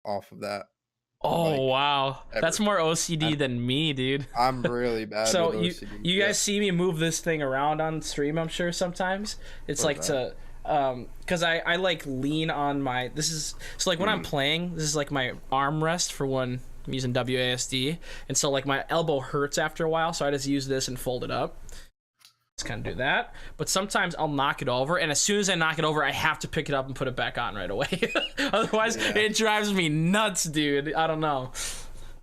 off of that. Oh, wow. Ever. That's more OCD than me, dude. I'm really bad so with OCD. you guys see me move this thing around on stream, I'm sure, sometimes. It's like to... because I like lean on my... This is... So, like, when I'm playing, this is, like, my armrest for when I'm using WASD. And so, like, my elbow hurts after a while, so I just use this and fold it up. Just kind of do that. But sometimes I'll knock it over, and as soon as I knock it over, I have to pick it up and put it back on right away. Otherwise, it drives me nuts, dude. I don't know.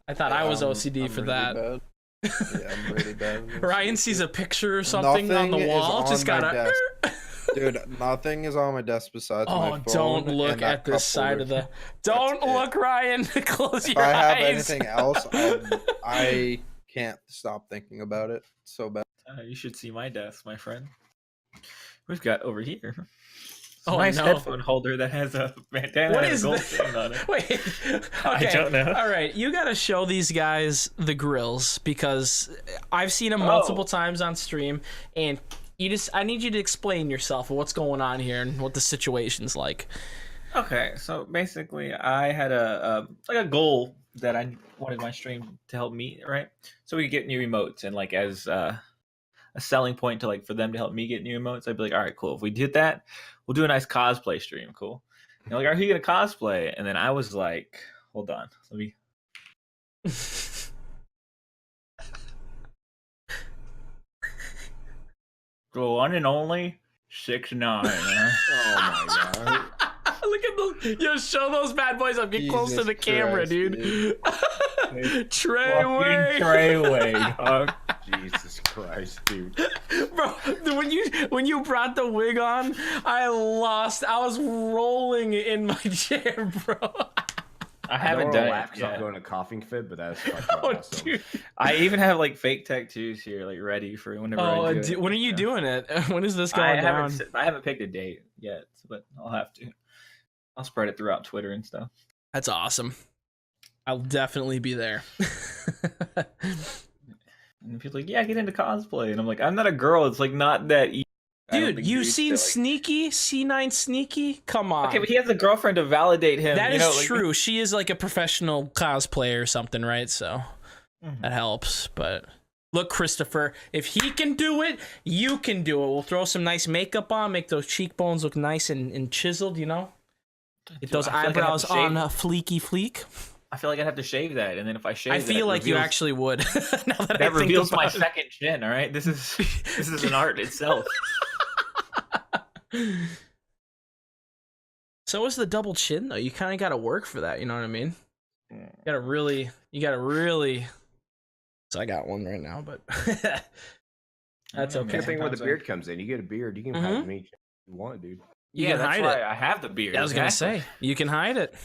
I thought I was OCD for really that. Bad. Yeah, I'm really bad. Ryan sees a picture or something on the wall. Just gotta... Dude, nothing is on my desk besides my phone. Oh, don't look at this side of the... Don't look, Ryan. Close your eyes. If I have anything else, I can't stop thinking about it. So bad. You should see my desk, my friend. We've got over here a nice headphone holder that has a bandana what and is a gold this? chain on it. Wait, okay. I don't know. All right, you got to show these guys the grills because I've seen them multiple times on stream, and I need you to explain yourself what's going on here and what the situation's like. Okay, so basically, I had a goal that I wanted my stream to help meet, right? So we could get new emotes, and like as a selling point to like for them to help me get new emotes, I'd be like, all right, cool. If we did that, we'll do a nice cosplay stream, cool. And like, are you gonna cosplay? And then I was like, hold on, let me. The one and only 6'9". Oh my god. Look at those. Yo, show those bad boys up. Get close to the camera, dude. Treyway, dog. Jesus Christ, dude. Bro, when you brought the wig on, I was rolling in my chair, bro. I haven't done it yet. I'm going to coughing fit, but that's awesome. Dude. I even have like fake tattoos here, like ready for whenever I do it. When are you doing it? When is this going down? I haven't picked a date yet, but I'll have to. I'll spread it throughout Twitter and stuff. That's awesome. I'll definitely be there. And people are like, yeah, get into cosplay. And I'm like, I'm not a girl. It's like not that easy. Dude, you've seen Sneaky? C9 Sneaky? Come on. Okay, but he has a girlfriend to validate him. That is true. She is like a professional cosplayer or something, right? So that helps. But look, Christopher, if he can do it, you can do it. We'll throw some nice makeup on, make those cheekbones look nice and chiseled, you know? Get those eyebrows on a fleeky fleek. I feel like I'd have to shave that, and then if I shave, I feel like you actually would. Now that reveals my second chin. All right, this is an art itself. So is the double chin though. You kind of got to work for that. You know what I mean? You gotta really. So I got one right now, but that's okay. The thing where the beard comes in, you get a beard, you can hide me if you want, dude. You can hide it. I have the beard. I was gonna say you can hide it.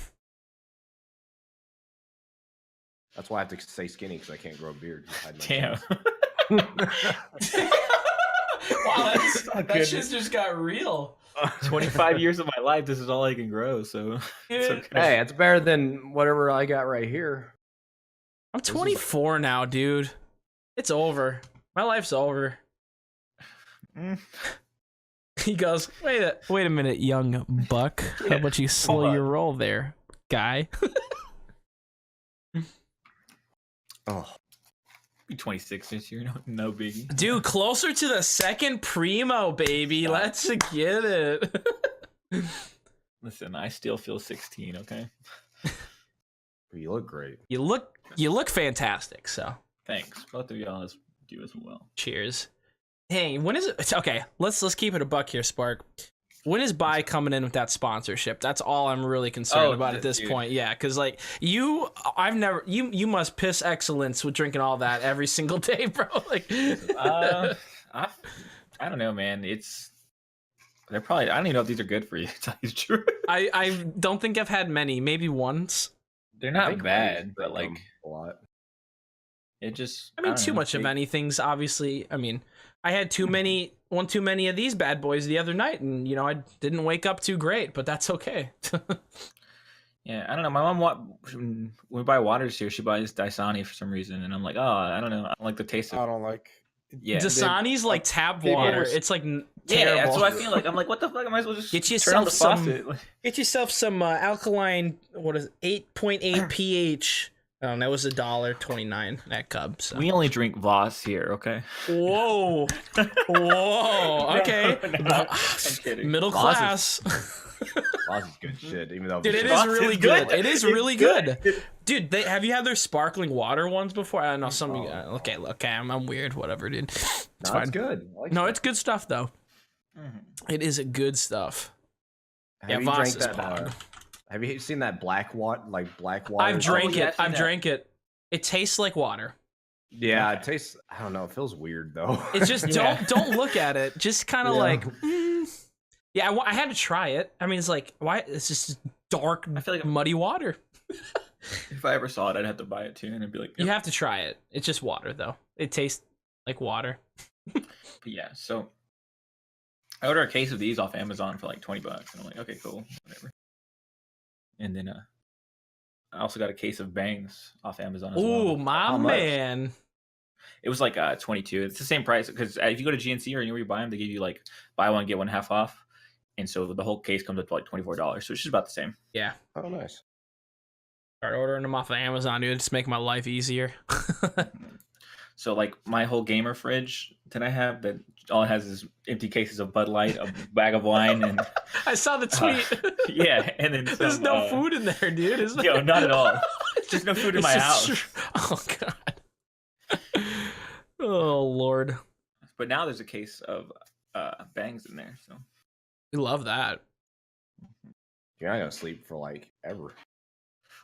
That's why I have to stay skinny because I can't grow a beard. Damn. Wow, that shit just got real. 25 years of my life, this is all I can grow, so it's okay. Hey, it's better than whatever I got right here. I'm 24 now, dude. It's over. My life's over. He goes, wait a minute, young buck. How about you slow your roll there, guy? Oh. Be 26 this year, no biggie. Dude, closer to the second primo, baby. Let's get it. Listen, I still feel 16, okay? You look great. You look fantastic, so. Thanks. Both of y'all do as well. Cheers. Hey, when is it? Okay, let's keep it a buck here, Spark. When is Bai coming in with that sponsorship? That's all I'm really concerned about at this point. Yeah, because like you must piss excellence with drinking all that every single day, bro. Like, I don't know, man. They're probably. I don't even know if these are good for you. To tell you the truth. I don't think I've had many. Maybe once. They're not bad, but like a lot. It just. I mean, too much of anything's obviously. I mean, I had one too many of these bad boys the other night, and I didn't wake up too great, but that's okay. Yeah, I don't know. My mom, when we buy waters here, she buys Dasani for some reason, and I'm like, oh, I don't know. I don't like the taste of it. I don't like Yeah. Dasani's like tap people water. were- It's like Yeah, terrible. that's what I feel like. I'm like, what the fuck? I might as well just Get turn on yourself the some. faucet. Get yourself some alkaline. What is it? 8.8 pH? That was $1.29 that cup. So. We only drink Voss here, okay? Whoa, whoa. Okay, No, I'm kidding. middle Voss class. Voss is good shit, even though Dude, it Voss is really is good. good. It is It's really good. good. Dude, have you had their sparkling water ones before? I don't know. Some. Oh. Okay, look, I'm weird. Whatever, dude. It's No, fine. it's good. I like No, that. it's good stuff though. Mhm. It is good stuff. Have yeah, you Voss drank is that? pog. Have you seen that black water? I've drank yeah, it. I've seen I've that. drank it. It tastes like water. Yeah, Okay. it tastes. I don't know. It feels weird though. It's just Yeah. don't look at it. Just kind of Yeah. like, yeah. I had to try it. I mean, it's like why? It's just dark, I feel like muddy water. if I ever saw it, I'd have to buy it too, and I'd be like, You yep. have to try it. It's just water though. It tastes like water. But yeah, so I ordered a case of these off Amazon for like $20, and I'm like, okay, cool, whatever. And then I also got a case of Bangs off Amazon as Ooh, well. my How much? man. It was like 22. It's the same price because if you go to GNC or anywhere you buy them, they give you like buy one get one half off, and so the whole case comes up to like $24. So it's just about the same. Yeah. Oh, nice. Start ordering them off of Amazon, dude. Just make my life easier. So like my whole gamer fridge that I have, that all it has is empty cases of Bud Light, a bag of wine, and I saw the tweet. yeah, and then There's some, no food in there, dude. Is there? Yo, not at all. Just no food in It's my just house. Oh god. Oh lord. But now there's a case of Bangs in there. So We love that. You're not gonna sleep for like ever.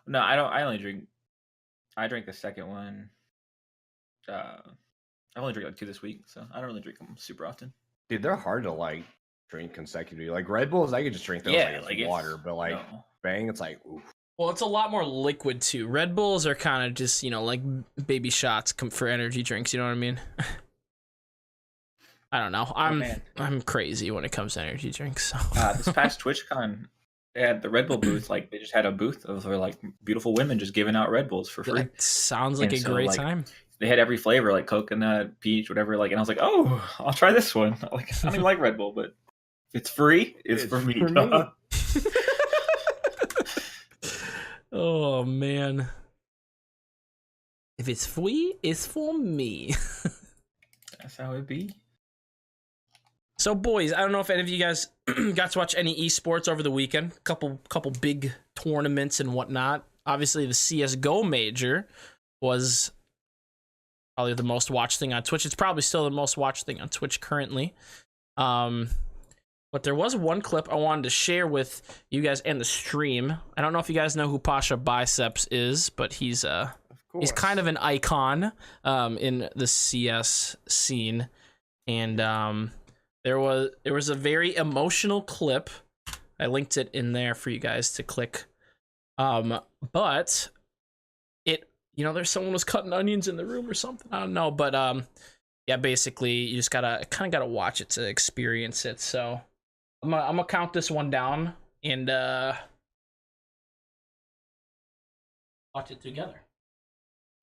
no, I don't. I only drink. I drank the second one. I've only drank like 2 this week, so I don't really drink them super often. Dude, they're hard to like drink consecutively. Like Red Bulls, I could just drink those Yeah, like, it's water, but like no. Bang, it's like oof. Well, it's a lot more liquid too. Red Bulls are kind of just, like baby shots for energy drinks. You know what I mean? I don't know. man. I'm crazy when it comes to energy drinks. So. This past TwitchCon, they had the Red Bull booth. Like they just had a booth of like beautiful women just giving out Red Bulls for free. That sounds like And a so, great like, time. They had every flavor, like coconut, peach, whatever. Like, and I was like, oh, I'll try this one. Like, I don't even like Red Bull, but if it's free, it's for me. for me. Oh man. If it's free, it's for me. That's how it be. So, boys, I don't know if any of you guys got to watch any esports over the weekend. Couple big tournaments and whatnot. Obviously, the CS:GO major was probably the most watched thing on Twitch. It's probably still the most watched thing on Twitch currently. But there was one clip I wanted to share with you guys and the stream. I don't know if you guys know who Pasha Biceps is, but he's kind of an icon in the CS scene. And there was a very emotional clip. I linked it in there for you guys to click. But it, there's someone was cutting onions in the room or something. I don't know, but yeah, basically you just gotta watch it to experience it. So I'm gonna count this one down and watch it together.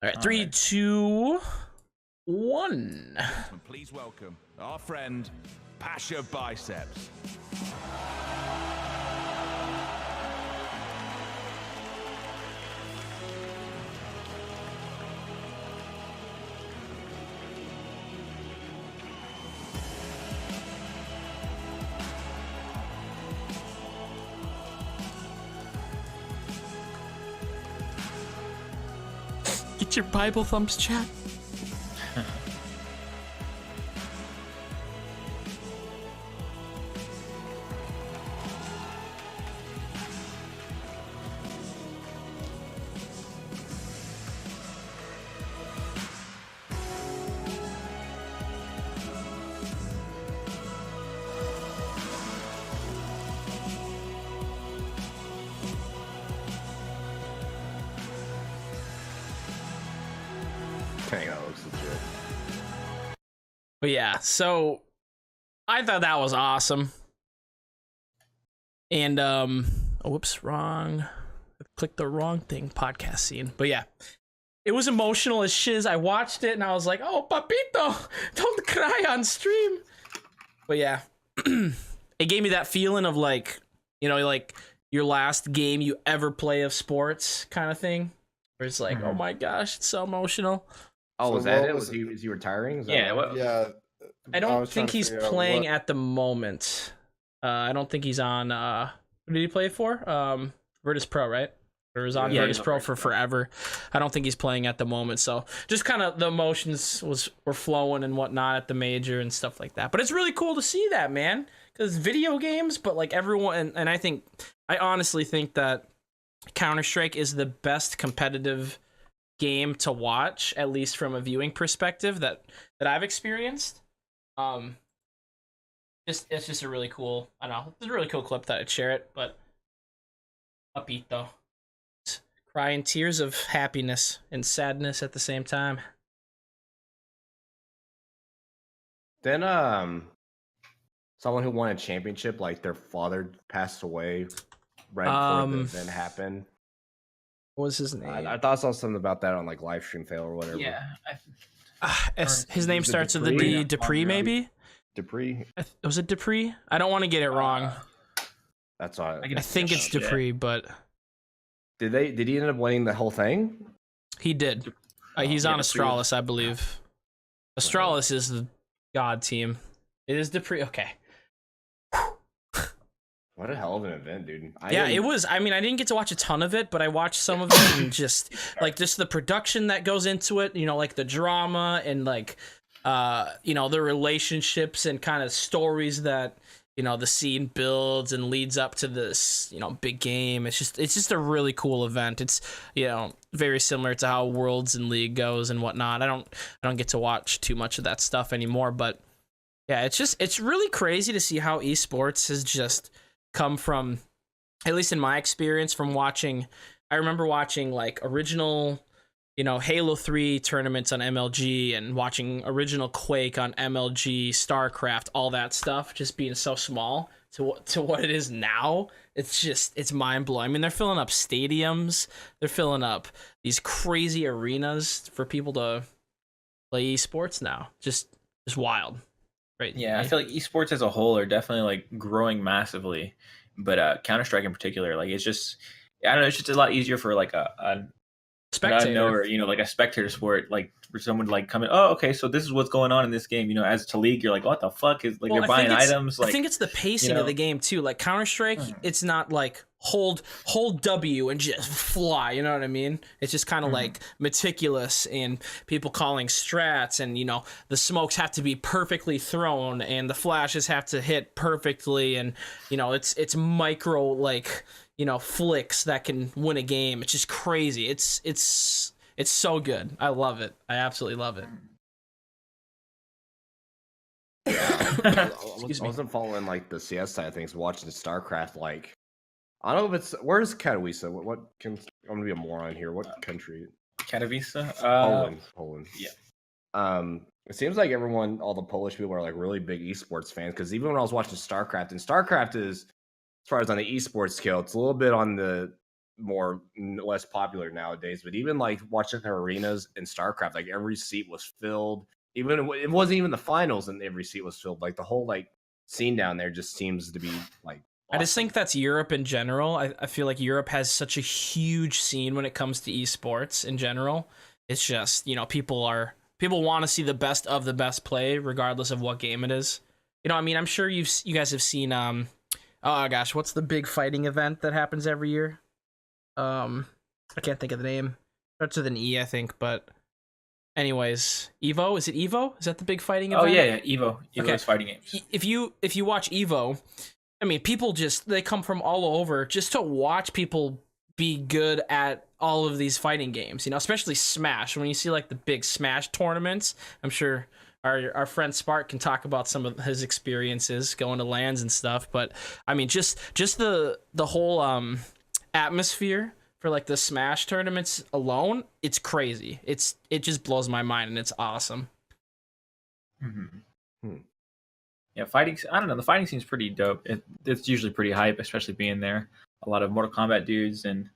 All right, 3, 2, 1. Please welcome our friend Pasha Biceps. Get your Bible thumbs, chat. Dang, that looks legit. But yeah, so I thought that was awesome. And whoops, wrong. I clicked the wrong thing, podcast scene. But yeah. it was emotional as shiz. I watched it and I was like, oh, papito, don't cry on stream. But yeah, it gave me that feeling of like, you know, like your last game you ever play of sports kind of thing. Where it's like, oh my gosh, it's so emotional. Oh, So was that what it? was Was he retiring? Is that Yeah, what- what- Yeah. I I don't was trying think to he's figure out playing what- at the moment. I don't think he's on. Who did he play for? Virtus Pro, right? Or was on Yeah, Virtus he's on Pro Virtus for Pro. forever. I don't think he's playing at the moment. So just kind of the emotions were flowing and whatnot at the major and stuff like that. But it's really cool to see that, man. Because video games, but like everyone, and I honestly think that Counter-Strike is the best competitive game to watch, at least from a viewing perspective that I've experienced. It's just a really cool, I don't know, it's a really cool clip that I'd share it, but upbeat though. Crying tears of happiness and sadness at the same time. Then someone who won a championship, like their father passed away right before the event happened. What was his name? I thought I saw something about that on like live stream fail or whatever. Yeah. His name Was it starts with a Dupree? D. Dupree, maybe? Dupree. Was it Dupree? I don't want to get it wrong. That's all. I think it's Dupree, but Did he end up winning the whole thing? he did. He's Yeah, on Dupree. Astralis, I believe. Astralis is the god team. It is Dupree. Okay. What a hell of an event, dude. It was. I mean, I didn't get to watch a ton of it, but I watched some of it and just the production that goes into it, you know, like the drama and like, you know, the relationships and kind of stories that, you know, the scene builds and leads up to this, you know, big game. It's just a really cool event. It's, you know, very similar to how Worlds and League goes and whatnot. I don't get to watch too much of that stuff anymore, but yeah, it's really crazy to see how esports has just come from, at least in my experience, from watching. I remember watching like original, you know, Halo 3 tournaments on MLG and watching original Quake on MLG, StarCraft, all that stuff, just being so small to what it is now. It's mind blowing. I mean, they're filling up stadiums, they're filling up these crazy arenas for people to play esports now. Just wild, right? Yeah, I feel like esports as a whole are definitely like growing massively, but Counter-Strike in particular, like it's just, I don't know, it's just a lot easier for like a Spectator. or, you know, like a spectator sport, like for someone to like come in, oh, okay, so this is what's going on in this game, you know, as to League, you're like, what the fuck is, like, Well, they're I think buying it's- items, like, I think it's the pacing you know. of the game too. Like Counter-Strike, it's not like hold W and just fly, you know what I mean? It's just kind of like meticulous and people calling strats, and you know, the smokes have to be perfectly thrown and the flashes have to hit perfectly, and you know, it's micro, like, you know, flicks that can win a game. It's just crazy. It's so good. I love it. I absolutely love it. I Excuse me. wasn't following like the CS side of things, watching StarCraft. Like, I don't know if it's where's Katowice. What can I'm gonna be a moron here. What country? Katowice? Poland. yeah. It seems like everyone, all the Polish people, are like really big esports fans. Because even when I was watching StarCraft, and StarCraft is, as far as on the esports scale, it's a little bit on the less popular nowadays. But even like watching their arenas in StarCraft, like every seat was filled. Even it wasn't even the finals, and every seat was filled. Like the whole like scene down there just seems to be like. I just think that's Europe in general. I feel like Europe has such a huge scene when it comes to esports in general. It's just, you know, people want to see the best of the best play regardless of what game it is. You know, I mean, I'm sure you guys have seen oh gosh, what's the big fighting event that happens every year? I can't think of the name. Starts with an E, I think, but anyways, Evo, is it Evo? Is that the big fighting event? Oh yeah, Evo. Evo's Okay. fighting games. If you watch Evo, I mean, people they come from all over just to watch people be good at all of these fighting games, you know, especially Smash. When you see like the big Smash tournaments, I'm sure our friend Spark can talk about some of his experiences going to LANs and stuff. But I mean, just the whole atmosphere for like the Smash tournaments alone, it's crazy. It just blows my mind, and it's awesome. Yeah, fighting. I don't know. The fighting scene's pretty dope. It's usually pretty hype, especially being there. A lot of Mortal Kombat dudes and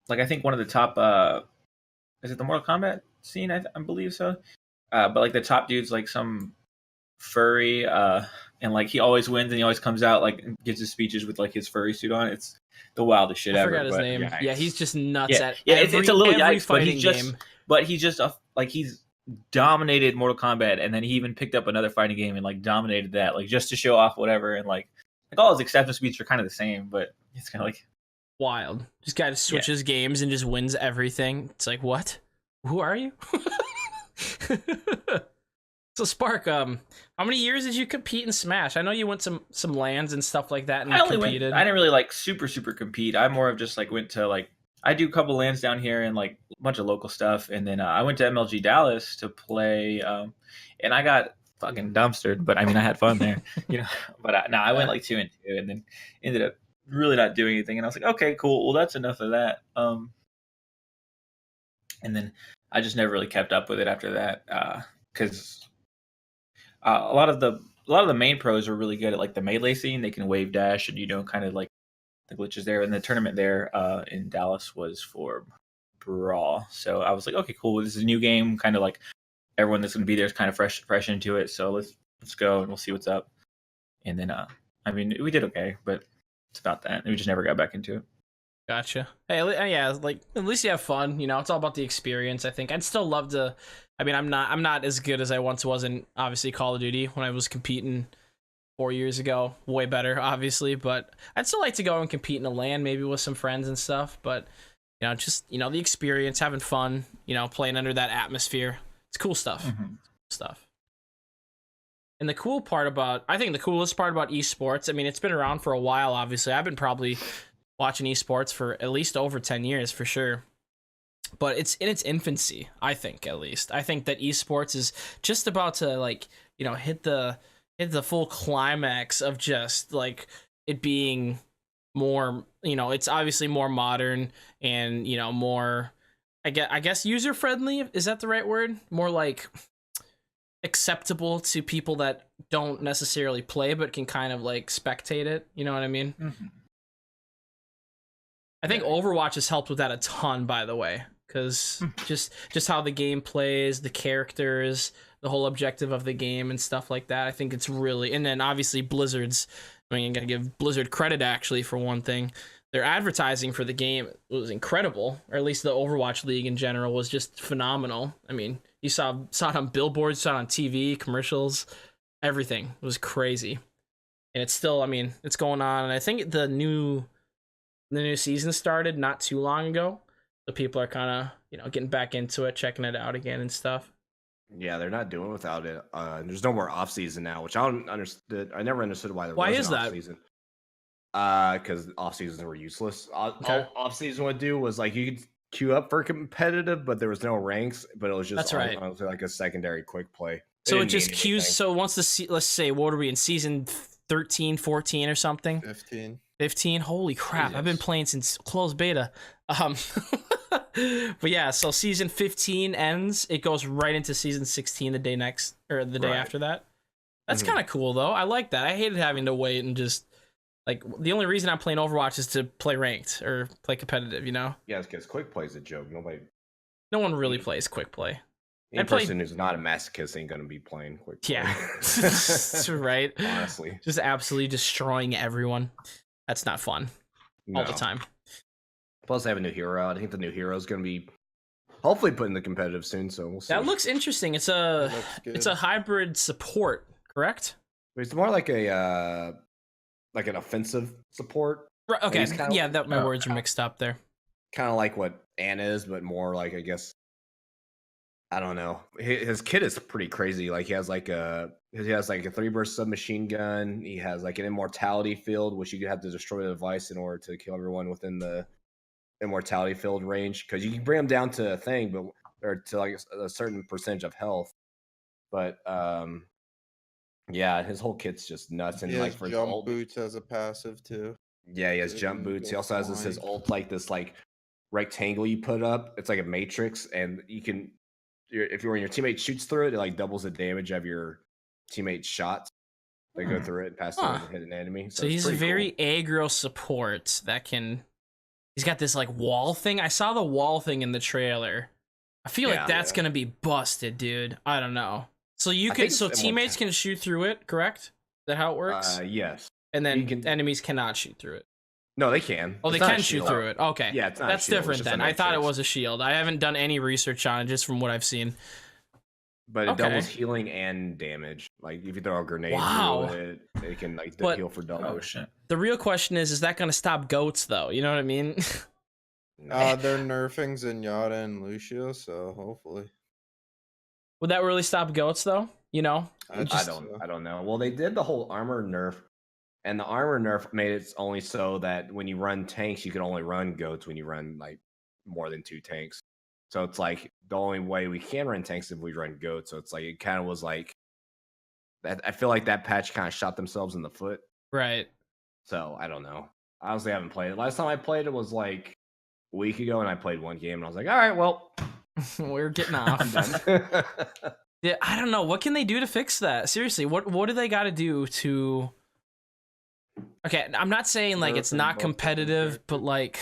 like I think one of the top is it the Mortal Kombat scene? I believe so. But like the top dude's like some furry, and like he always wins and he always comes out like and gives his speeches with like his furry suit on. It's the wildest shit I ever. forgot his but, name. Yikes. Yeah, he's just nuts Yeah, at yeah. every, It's a little every yikes, but fighting he's just like he's dominated Mortal Kombat, and then he even picked up another fighting game and like dominated that, like just to show off whatever, and like all his acceptance speeches are kind of the same, but it's kind of like wild. This guy just switches games and just wins everything. It's like, what? Who are you? So Spark, how many years did you compete in Smash? I know you went some lands and stuff like that, and I only competed. went. I didn't really like super compete. I more of just like went to like I do a couple lands down here and like a bunch of local stuff, and then I went to MLG Dallas to play, and I got fucking dumpstered. But I mean, I had fun there, you know. But I went like 2-2, and then ended up really not doing anything. And I was like, okay, cool. Well, that's enough of that. And then I just never really kept up with it after that, because. A lot of the main pros are really good at like the melee scene. They can wave dash and kind of like the glitches there. And the tournament there in Dallas was for Brawl. So I was like, okay, cool. This is a new game. Kind of like everyone that's going to be there is kind of fresh into it. So let's go and we'll see what's up. And then I mean, we did okay, but it's about that. We just never got back into it. Gotcha. Hey, yeah, like at least you have fun. It's all about the experience. I think I'd still love to. I mean, I'm not as good as I once was in obviously Call of Duty when I was competing 4 years ago. Way better, obviously, but I'd still like to go and compete in a LAN, maybe with some friends and stuff. But just the experience, having fun, playing under that atmosphere. It's cool stuff. Stuff. And the coolest part about esports, I mean, it's been around for a while. Obviously, I've been probably watching esports for at least over 10 years for sure. But it's in its infancy, I think, at least. I think that esports is just about to hit the full climax of just like it being more, it's obviously more modern and more I guess user friendly, is that the right word? More like acceptable to people that don't necessarily play but can kind of like spectate it, you know what I mean? Mm-hmm. I think Overwatch has helped with that a ton, by the way, because just how the game plays, the characters, the whole objective of the game and stuff like that. I think it's really, and then obviously Blizzard's, I mean, I'm going to give Blizzard credit actually for one thing. Their advertising for the game was incredible, or at least the Overwatch League in general was just phenomenal. I mean, you saw it on billboards, saw it on TV, commercials, everything. It was crazy. And it's still, I mean, it's going on. And I think the new season started not too long ago, so people are kind of getting back into it, checking it out again and stuff. Yeah, they're not doing without it. There's no more off season now, which I don't understood. I never understood why there was an off season. Because off seasons were useless. All off season would do was like you could queue up for competitive, but there was no ranks. But it was just honestly like a secondary quick play. So it just queues. So once let's say, what are we in season 13, 14 or something? 15. Holy crap! Jesus. I've been playing since closed beta. But yeah, so season 15 ends. It goes right into season 16 the day after that. That's kind of cool though. I like that. I hated having to wait and just like the only reason I'm playing Overwatch is to play ranked or play competitive. Yeah, it's because quick play is a joke. No one really plays quick play. Any person who's not a masochist ain't gonna be playing quick play. Yeah, right. Honestly, just absolutely destroying everyone. That's not fun all the time. Plus, they have a new hero out. I think the new hero is going to be hopefully put in the competitive soon. So we'll see. That looks interesting. It's a hybrid support, correct? It's more like an offensive support. Right, okay. My words are mixed up there. Kind of like what Anna is, but more like, I guess, I don't know. His kit is pretty crazy. Like he has like a 3-burst submachine gun. He has like an immortality field, which you have to destroy the device in order to kill everyone within the immortality field range. Because you can bring them down to a thing, or to like a certain percentage of health. But yeah, his whole kit's just nuts. And like for jump boots as a passive too. Yeah, he has jump boots. He also has his ult, like this like rectangle you put up. It's like a matrix, and you can. If your teammate shoots through it, it like doubles the damage of your teammate's shots. They go through it, pass through it, and hit an enemy. So he's a very aggro support that can He's got this like wall thing. I saw the wall thing in the trailer. I feel like that's gonna be busted, dude. I don't know. So teammates can shoot through it, correct? Is that how it works? Yes. And then enemies cannot shoot through it. No, they can. Oh, they can shoot through it. Okay. Yeah, it's not. That's different then. I thought it was a shield. I haven't done any research on it, just from what I've seen. But it doubles healing and damage. Like if you throw a grenade through it can like heal for double. Oh shit. The real question is that going to stop goats though? You know what I mean? They're nerfing Zenyatta and Lucio, so hopefully. Would that really stop goats though? You know? I don't know. Well, they did the whole armor nerf, and the armor nerf made it only so that when you run tanks, you can only run goats when you run like more than 2 tanks. So it's like the only way we can run tanks is if we run goats. So it's like it kind of was like that. I feel like that patch kind of shot themselves in the foot. Right. So I don't know. I honestly haven't played it. Last time I played it was like a week ago, and I played one game, and I was like, all right, well, we're getting off. Yeah, I don't know. What can they do to fix that? Seriously, what do they got to do to? Okay, I'm not saying like it's not competitive, but like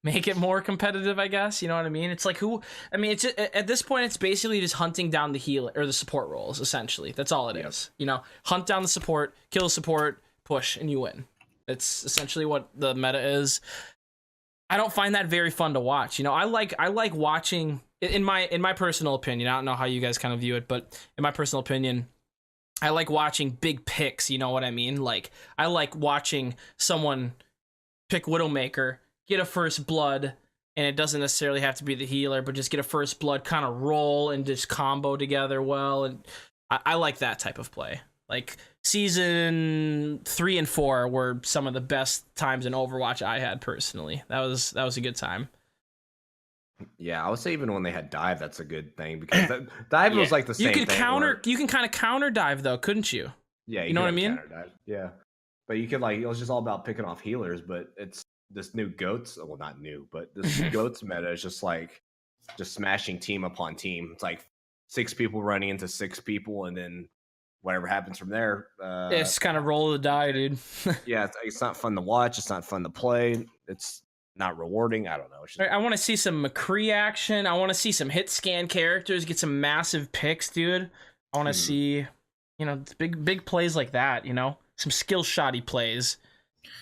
make it more competitive, I guess. You know what I mean? It's like it's just, at this point, it's basically just hunting down the healer or the support roles. Essentially, that's all it is. You know, hunt down the support, kill the support, push, and you win. It's essentially what the meta is. I don't find that very fun to watch. You know, I like watching. In my personal opinion, I don't know how you guys kind of view it, but in my personal opinion, I like watching big picks. You know what I mean? Like I like watching someone pick Widowmaker, get a first blood, and it doesn't necessarily have to be the healer, but just get a first blood, kind of roll and just combo together well. And I like that type of play. Like season 3 and 4 were some of the best times in Overwatch I had personally. That was a good time. Yeah, I would say even when they had dive, that's a good thing because dive was like the same. You can kind of counter dive though, couldn't you? Yeah, you know what I mean. Yeah, but you could like it was just all about picking off healers. But it's this new goats. Well, not new, but this goats meta is just smashing team upon team. It's like 6 people running into 6 people, and then whatever happens from there. It's kind of roll of the die, dude. Yeah, it's not fun to watch. It's not fun to play. It's not rewarding. I don't know. I want to see some McCree action. I want to see some hit scan characters get some massive picks, dude. I want to see, big plays like that. You know, some skill shotty plays.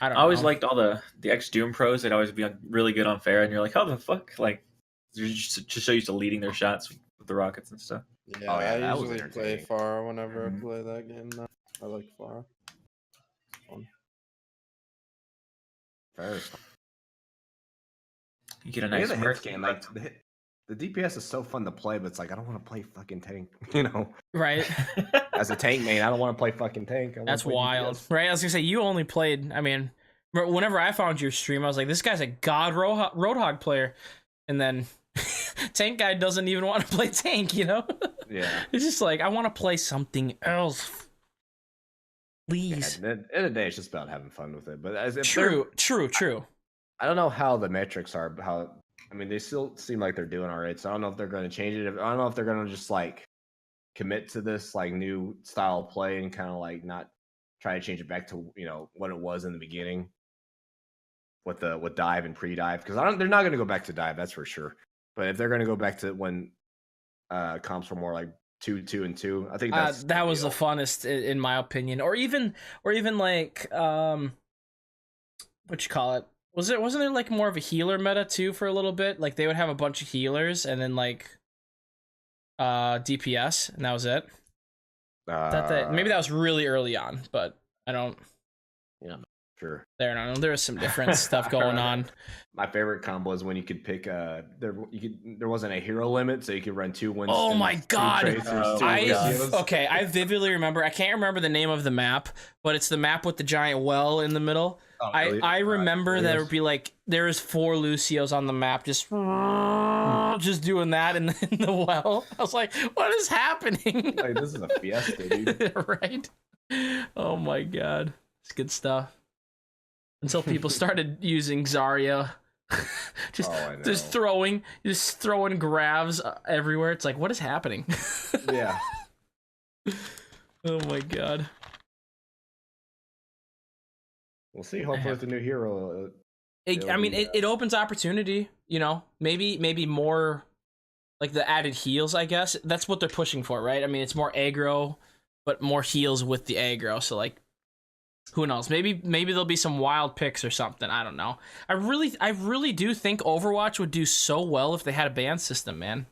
I always liked all the ex Doom pros. They'd always be really good on fair, and you're like, how the fuck? Like, you're just so used to leading their shots with the rockets and stuff. Yeah, I usually play Pharah whenever I play that game. Now. I like Pharah. Fun. Fair's You get a nice hit game. Like the DPS is so fun to play, but it's like I don't want to play fucking tank. You know, right? As a tank main, I don't want to play fucking tank. That's wild, DPS. Right? I was gonna say you only played. I mean, whenever I found your stream, I was like, this guy's a god Roadhog player, and then tank guy doesn't even want to play tank. You know? Yeah. It's just like I want to play something else. Please. Yeah, at the end of the day, it's just about having fun with it. But true. I don't know how the metrics are. They still seem like they're doing all right. So I don't know if they're going to change it. I don't know if they're going to just like commit to this like new style of play and kind of like not try to change it back to what it was in the beginning with dive and pre-dive, because they're not going to go back to dive, that's for sure. But if they're going to go back to when comps were more like 2-2-2, I think that was the funnest in my opinion. Or even like what you call it? Wasn't there like more of a healer meta too for a little bit? Like they would have a bunch of healers and then like DPS, and that was it. Maybe that was really early on, but I don't. Sure. There was some different stuff going on. My favorite combo is when you could pick there wasn't a hero limit, so you could run 2 Winstons. Oh my god! I vividly remember. I can't remember the name of the map, but it's the map with the giant well in the middle. Oh, really? I remember that it would be like there was 4 Lucios on the map, just doing that in the well. I was like, what is happening? Like, this is a fiesta, dude. Right? Oh my god, it's good stuff. Until people started using Zarya, just throwing grabs everywhere. It's like, what is happening? Yeah. Oh my god. We'll see. Hopefully, with the new hero, It opens opportunity. Maybe more like the added heals. I guess that's what they're pushing for, right? I mean, it's more aggro, but more heals with the aggro. So like, who knows? Maybe there'll be some wild picks or something. I don't know. I really do think Overwatch would do so well if they had a ban system, man.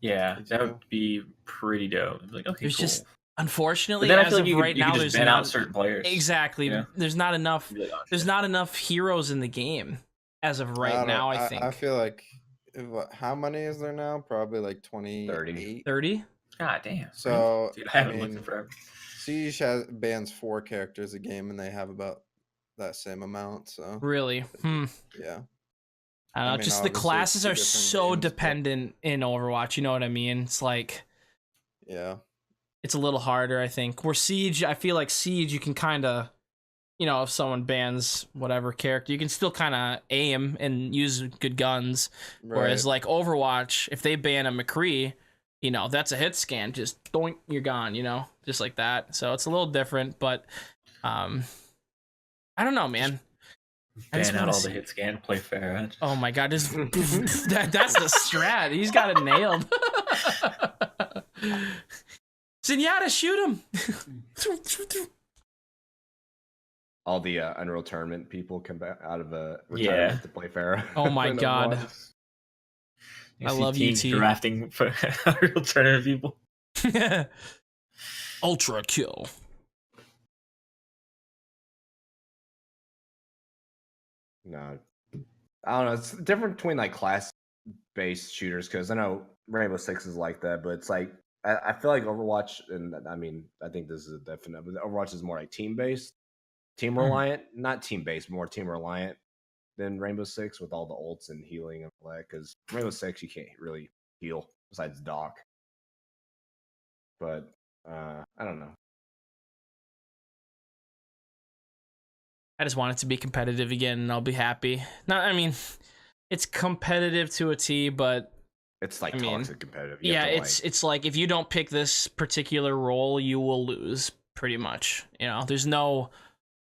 Yeah, that would be pretty dope. Like, okay, there's cool. just unfortunately, But then I as feel of like right now, there's ban not out certain players. Exactly. You know? There's not enough. Like, oh, There's shit. not enough heroes in the game as of right now. I think. I feel like how many is there now? Probably like 28. 30. God damn. So Dude, I haven't looked in forever. Siege bans 4 characters a game, and they have about that same amount. So Really? yeah. I don't know. Just the obviously, classes it's are two so different games, but- dependent in Overwatch. You know what I mean? It's like Yeah. it's a little harder, I think. Where Siege, I feel like Siege, you can kind of, if someone bans whatever character, you can still kind of aim and use good guns. Whereas like Overwatch, if they ban a McCree, that's a hit scan. Just doink, you're gone. Just like that. So it's a little different, but I don't know, man. Ban out all the hit scan, play fair. Huh? Oh my god, that's the strat. He's got it nailed. Zenyatta, shoot him. All the Unreal Tournament people come back out of retirement to play Pharaoh. Oh my god. I love UT. Drafting for Unreal Tournament people. Ultra kill. No, I don't know. It's different between like class-based shooters because I know Rainbow Six is like that, but it's like I feel like Overwatch, and I mean I think this is a definite, but Overwatch is more like team-based, team reliant, not team-based, more team reliant than Rainbow Six with all the ults and healing and all that. Because Rainbow Six you can't really heal besides Doc, but I don't know. I just want it to be competitive again, and I'll be happy. It's competitive to a T, but it's like toxic competitive. Yeah, it's like if you don't pick this particular role, you will lose pretty much. There's no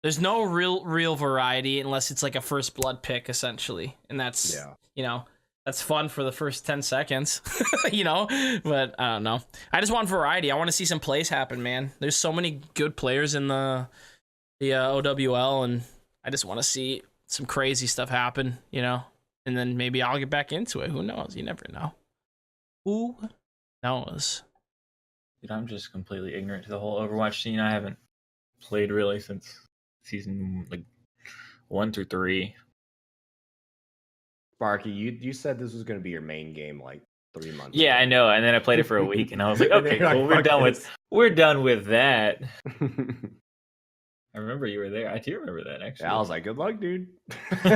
real variety unless it's like a first blood pick essentially, and that's that's fun for the first 10 seconds, But I don't know. I just want variety. I want to see some plays happen, man. There's so many good players in the OWL, and I just want to see some crazy stuff happen, and then maybe I'll get back into it. Who knows? You never know. Who knows? Dude, I'm just completely ignorant to the whole Overwatch scene. I haven't played really since season 1 through 3. Sparky, you said this was going to be your main game like 3 months ago. I know, and then I played it for a week, and I was like, okay, cool, we're done with that. I remember you were there. I do remember that, actually. Yeah, I was like, good luck, dude. I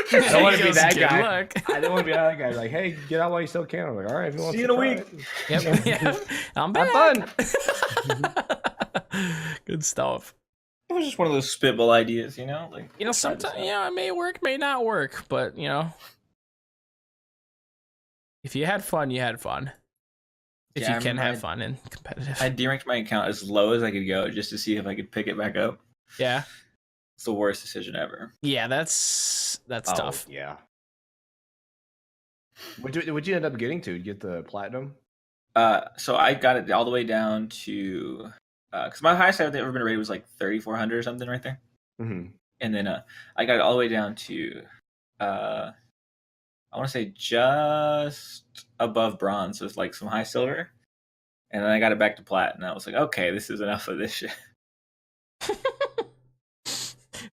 don't want to be that guy. Luck. I don't want to be that guy. Like, hey, get out while you still can. I'm like, all right, if you want see you in a week. Yep. I'm back. Fun. Good stuff. It was just one of those spitball ideas, sometimes, it may work, may not work, but, if you had fun, you had fun. If you can have fun and competitive. I deranked my account as low as I could go just to see if I could pick it back up. Yeah. It's the worst decision ever. Yeah, that's tough. Yeah. What'd you end up getting to? Get the platinum? So I got it all the way down to because my highest I've ever been rated was like 3,400 or something right there. Mm-hmm. And then I got it all the way down to I want to say just above bronze, so it's like some high silver. And then I got it back to plat, and I was like, okay, this is enough of this shit.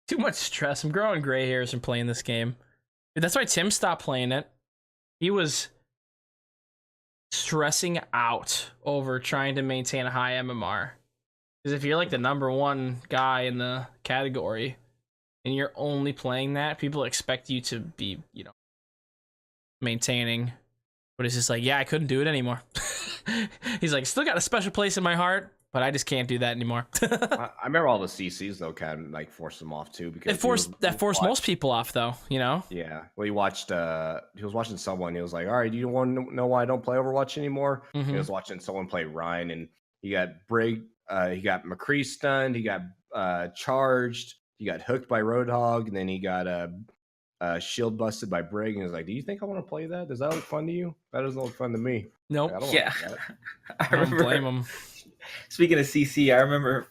Too much stress. I'm growing gray hairs from playing this game. Dude, that's why Tim stopped playing it. He was stressing out over trying to maintain a high MMR. Because if you're like the number one guy in the category, and you're only playing that, people expect you to be, maintaining. But it's just like, yeah, I couldn't do it anymore. He's like, still got a special place in my heart, but I just can't do that anymore. I remember all the CCs though kind of like forced him off too, because that forced most people off though, Yeah. Well, he was watching someone. He was like, all right, do you want to know why I don't play Overwatch anymore? Mm-hmm. He was watching someone play Ryan, and he got Brig, he got McCree stunned, he got charged, he got hooked by Roadhog, and then he got shield busted by Brig, and he was like, "Do you think I want to play that? Does that look fun to you? That doesn't look fun to me." Nope. Like, I don't Yeah. wanna play that. I don't blame him. Speaking of CC, I remember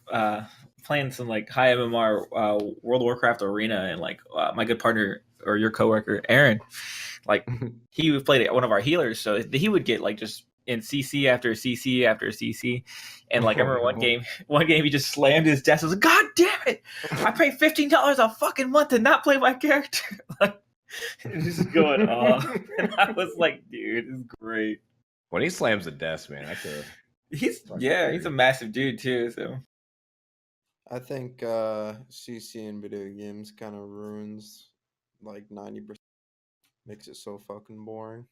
playing some like high MMR World of Warcraft Arena, and like my good partner or your coworker Aaron, like he played one of our healers, so he would get like just in CC after CC after CC, and like I remember one game he just slammed his desk. I was like, "God damn it! I paid $15 a fucking month to not play my character." Like, just going off, and I was like, "Dude, it's great." When he slams the desk, man, I could. He's a massive dude too. So I think CC in video games kind of ruins like 90%. Makes it so fucking boring.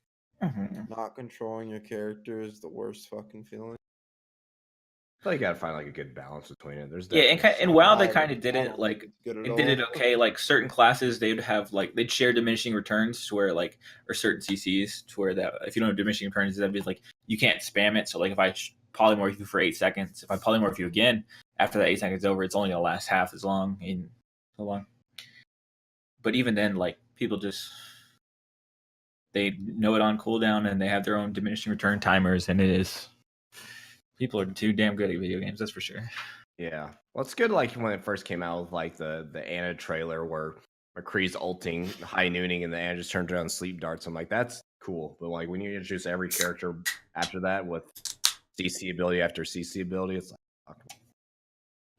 Not controlling your character is the worst fucking feeling. I feel like you gotta find like a good balance between it. There's and WoW they kind of did I it don't like think it's good at it did it all. okay. Like certain classes, they'd have like they'd share diminishing returns to where like or certain CCs to where that if you don't have diminishing returns, that'd be like you can't spam it. So like if I polymorph you for 8 seconds, if I polymorph you again after that 8 seconds is over, it's only gonna last half as long in so long. But even then, like people just they know it on cooldown and they have their own diminishing return timers, and it is people are too damn good at video games, that's for sure. Yeah. Well, it's good like when it first came out with like the Anna trailer where McCree's ulting, high nooning, and the Anna just turns around sleep darts. I'm like, that's cool. But like when you introduce every character after that with CC ability after CC ability, it's like, fuck,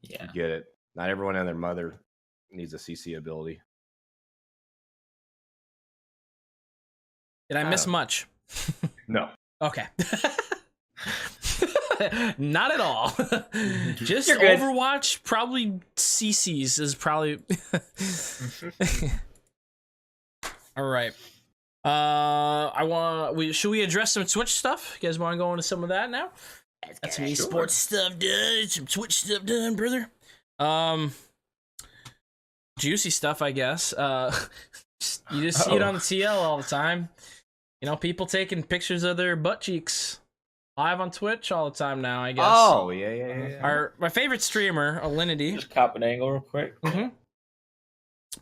Yeah. you get it. Not everyone and their mother needs a CC ability. Did I miss much? No. Okay. Not at all. Just You're good. Overwatch, probably CC's is probably. All right. Should we address some Twitch stuff? You guys want to go into some of that now? Got some esports stuff done, some Twitch stuff done, brother. Juicy stuff, I guess. You just see it on the TL all the time. You know, people taking pictures of their butt cheeks live on Twitch all the time now, I guess. Oh, yeah. My favorite streamer, Alinity. Just cop an angle real quick. Mm-hmm.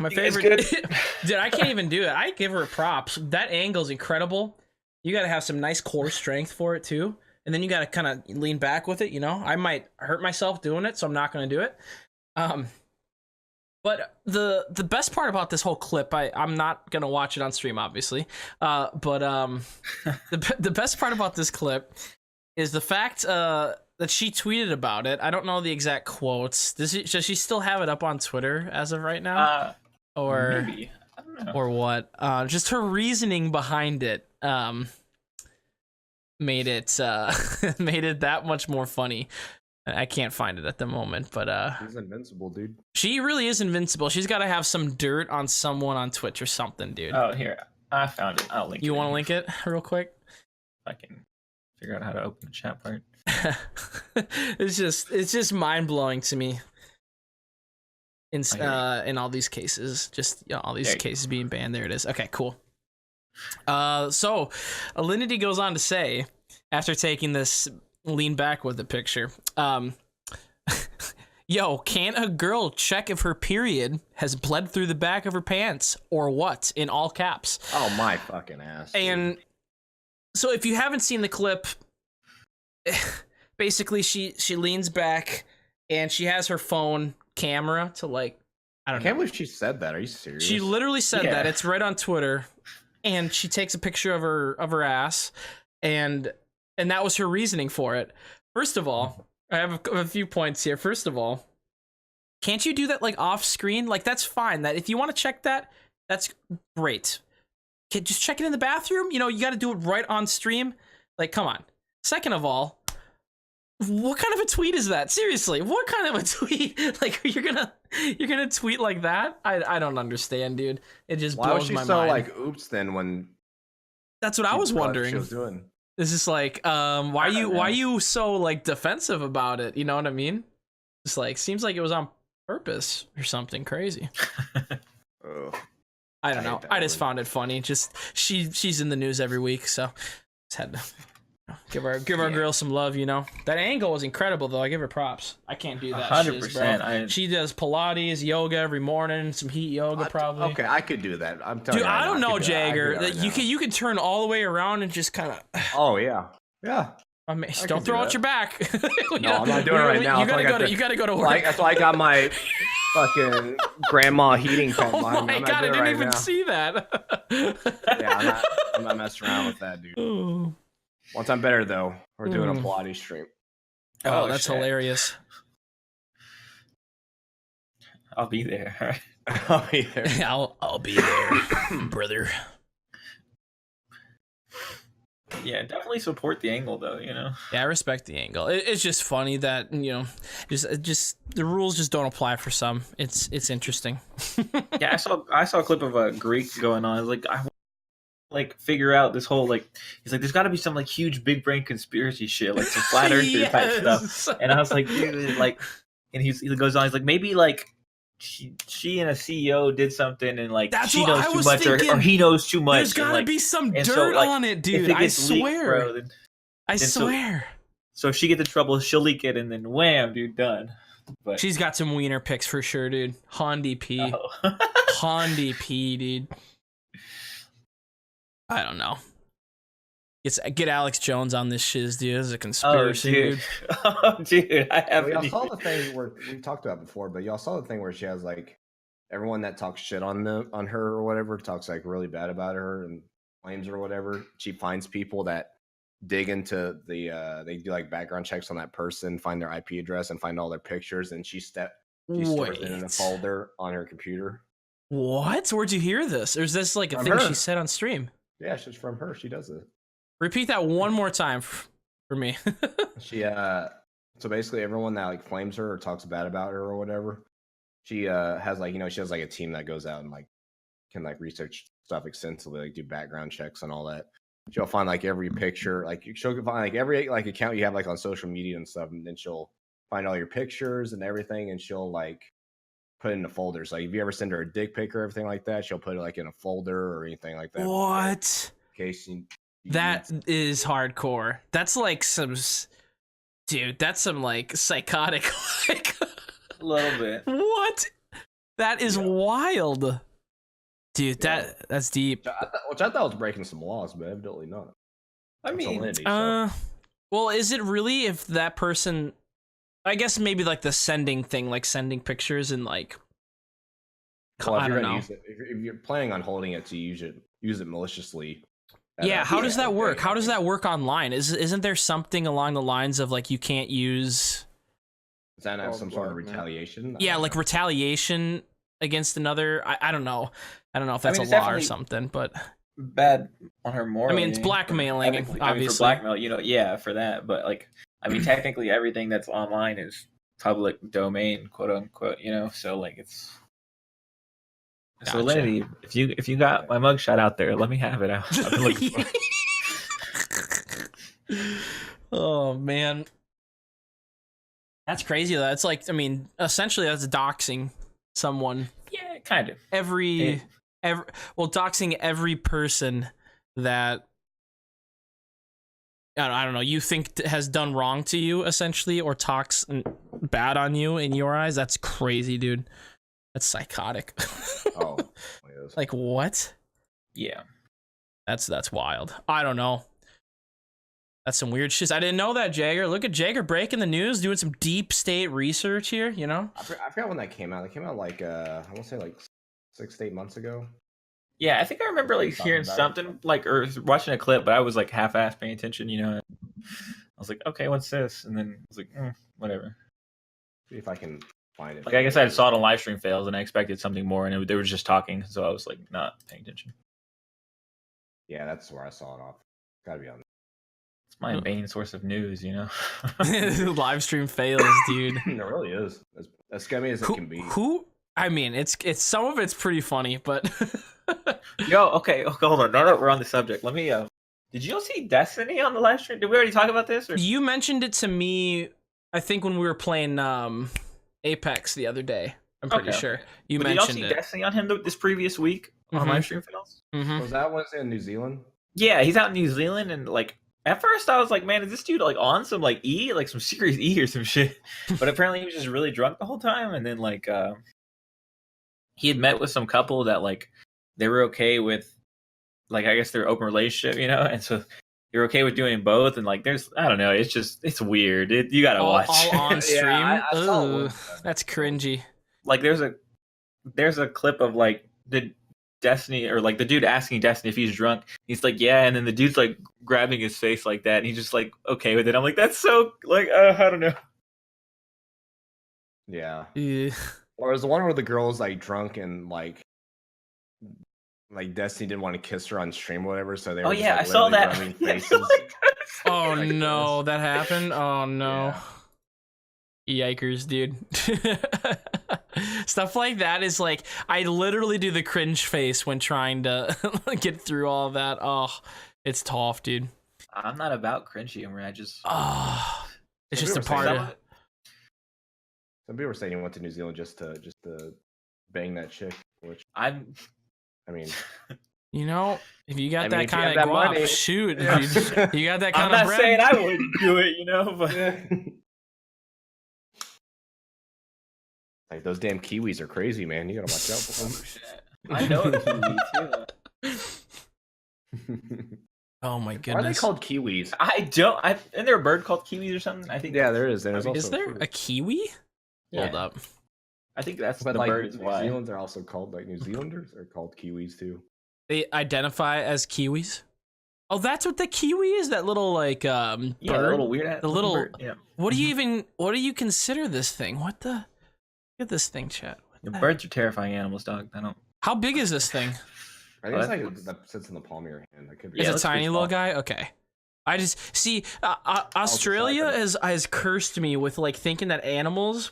My You guys favorite. Dude, I can't even do it. I give her props. That angle's incredible. You got to have some nice core strength for it, too. And then you got to kind of lean back with it, you know? I might hurt myself doing it, so I'm not going to do it. But the best part about this whole clip, I'm not going to watch it on stream, obviously. But the best part about this clip is the fact that she tweeted about it. I don't know the exact quotes. Does she still have it up on Twitter as of right now? Or maybe. I don't know. or what? Just her reasoning behind it made it that much more funny. I can't find it at the moment, but He's invincible, dude. she really is invincible. She's got to have some dirt on someone on Twitch or something, dude. Oh, here. I found it. I'll link it. You want to in link it real quick? if I can figure out how to open the chat part. It's just mind blowing to me. In all these cases, just all these cases being banned. There it is. Okay, cool. So Alinity goes on to say, after taking this lean back with the picture, yo, can't a girl check if her period has bled through the back of her pants or what? In all caps. Oh, my fucking ass. Dude. And so if you haven't seen the clip, basically she leans back and she has her phone camera to like, I can't believe she said that. Are you serious? She literally said Yeah. that. It's right on Twitter. And she takes a picture of her ass, and that was her reasoning for it. First of all, I have a few points here. First of all, can't you do that like off screen? Like that's fine. That if you want to check that, that's great. Just check it in the bathroom. You know, you got to do it right on stream. Like, come on. Second of all, what kind of a tweet is that? Seriously, what kind of a tweet? Like you're gonna tweet like that? I don't understand, dude. It just Why blows was she my so mind. like oops then when That's what I she was brought what wondering. she was doing? It's just like, why you so like defensive about it? You know what I mean? It's like seems like it was on purpose or something crazy. Oh. I don't I know. hate that I just word. found it funny. Just she's in the news every week, so just had to Give our girl some love, you know. That angle was incredible, though. I give her props. I can't do that. 100%. She does Pilates, yoga every morning, some heat yoga probably. Okay, I could do that. I'm telling Dude, you. I don't know, could Jagger. right You can turn all the way around and just kind of. Oh yeah. Don't throw out your back. No, I'm not doing it right now. You gotta go to work. That's why I got my fucking grandma heating pad Oh behind me. my I'm not god, I doing it didn't right even now. see that. Yeah, I'm not messing around with that, dude. Once I'm better though, we're doing a Pilates stream. Oh, that's hilarious. I'll be there. I'll be there. I'll be there, brother. Yeah, definitely support the angle though, you know. Yeah, I respect the angle. It's just funny that, you know, just the rules just don't apply for some. It's interesting. Yeah, I saw a clip of a Greek going on. Like I figure out this whole he's like there's got to be some huge big brain conspiracy shit, like some flat earther type stuff. And I was like, dude, and he goes on, he's like, maybe she and a CEO did something and That's she what knows I too was much thinking. or he knows too much. There's gotta be some dirt so, on it, dude. If it I gets leaked, swear. bro, I swear. So if she gets in trouble, she'll leak it and then wham, dude, done. But She's got some wiener pics for sure, dude. Hondi P. oh. Hondi P, dude. I don't know. Get Alex Jones on this shiz, dude. This is a conspiracy, dude. Oh, dude, I haven't. Y'all saw the thing where we talked about before, but y'all saw the thing where she has everyone that talks shit on her or whatever talks really bad about her and claims her or whatever. She finds people that dig into they do background checks on that person, find their IP address, and find all their pictures, and she stores it in a folder on her computer. What? Where'd you hear this? Or is this a thing she said on stream? Yeah, it's just from her. She does it. Repeat that one more time for me. She so basically everyone that flames her or talks bad about her or whatever, she has she has a team that goes out and can research stuff extensively, do background checks and all that. She'll find every picture, she'll find every account you have on social media and stuff, and then she'll find all your pictures and everything, and she'll put it into folders. If you ever send her a dick pic or everything like that, she'll put it in a folder or anything like that. What? In case that is hardcore. That's some, dude. That's some psychotic. A little bit. What? That is wild, dude. That's deep. Which I thought was breaking some laws, but evidently not. I mean, well, is it really if that person? I guess maybe the sending thing, sending pictures and well, I don't know. If you're planning on holding it to use it maliciously. Yeah, how does that work? How does that work online? Isn't there something along the lines of you can't use? Does that have some sort of retaliation? Yeah, retaliation against another. I don't know. I don't know if that's a law or something, but bad on her morally. I mean, it's blackmailing, obviously. For blackmail, yeah, for that. But technically, everything that's online is public domain, quote unquote. So it's. Gotcha. So Lenny, if you got my mugshot out there, let me have it out. I've been looking for it. Oh man, that's crazy though. It's essentially that's doxing someone. Yeah, kind of. Doxing every person that I don't know you think has done wrong to you essentially, or talks bad on you in your eyes. That's crazy, dude. That's psychotic. Oh, what? Yeah, that's wild. I don't know. That's some weird shit. I didn't know that, Jagger. Look at Jagger breaking the news, doing some deep state research here. I forgot when that came out. It came out I want to say 6 to 8 months ago. Yeah, I think I remember hearing something or watching a clip, but I was half-assed paying attention. I was like, okay, what's this? And then I was like, whatever. See if I can find it. I guess I saw it on live stream fails, and I expected something more, and they were just talking, so I was not paying attention. Yeah, that's where I saw it off. Gotta be on. It's my main source of news, Live stream fails, dude. It really is as scummy as it can be. I mean, it's some of it's pretty funny, but okay, hold on. Now that we're on the subject, let me. Did you see Destiny on the live stream? Did we already talk about this? Or? You mentioned it to me, I think, when we were playing Apex the other day. I'm pretty sure you mentioned it. Did y'all see it. Destiny on him this previous week on live stream fails? Was that one in New Zealand? Yeah, he's out in New Zealand, and At first, I was like, man, is this dude like on some like E, like some serious E or some shit? But apparently, he was just really drunk the whole time. And then like he had met with some couple that like they were okay with, like I guess their open relationship, you know, and so you're okay with doing both. And like, there's I don't know, it's weird. You gotta watch all on stream. I saw Ugh, one. that's cringy. like there's a clip of like the Destiny or like the dude asking Destiny if he's drunk. He's like, yeah, and then the dude's like grabbing his face like that, and he's just like okay with it. I'm like, that's so like I don't know. Yeah. Ugh. Or was the one where the girl's like drunk and like Destiny didn't want to kiss her on stream or whatever, so they were Yeah, just, I saw that. grabbing faces. Oh Like no, that happened. Oh no. Yeah. Yikers, dude. Stuff like that is like I literally do the cringe face when trying to get through all of that. Oh, it's tough, dude. I'm not about cringe humor. I just Oh, it's Some just a people were part saying of that- Some people were saying he went to New Zealand just to bang that chick, which I mean, you know, if you got I mean, that if you kind have of that guap, money- shoot, Yeah. dude. You got that kind I'm of not bread. saying I wouldn't do it, you know, but like those damn Kiwis are crazy, man. You gotta watch out for I know it's easy too. them. Oh my Why are they goodness. called Kiwis? Isn't there a bird called kiwis or something? I think. Yeah, there is. There's also Is there fruit. a kiwi? Yeah. Hold up. I think that's But the like bird is New why. Zealanders are also called like New Zealanders are called Kiwis too. They identify as kiwis. Oh, that's what the kiwi is. That little like Yeah, bird. the little weird. The little- bird. Yeah. What do you even? What do you consider this thing? What the? Look at this thing, chat. What the- Birds are terrifying animals, dog. I don't. How big is this thing? I think Oh, it's that like looks- that sits in the palm of your hand. That could be. It's Yeah, a it looks pretty tiny little small. guy. Okay. I just see Australia has cursed me with like thinking that animals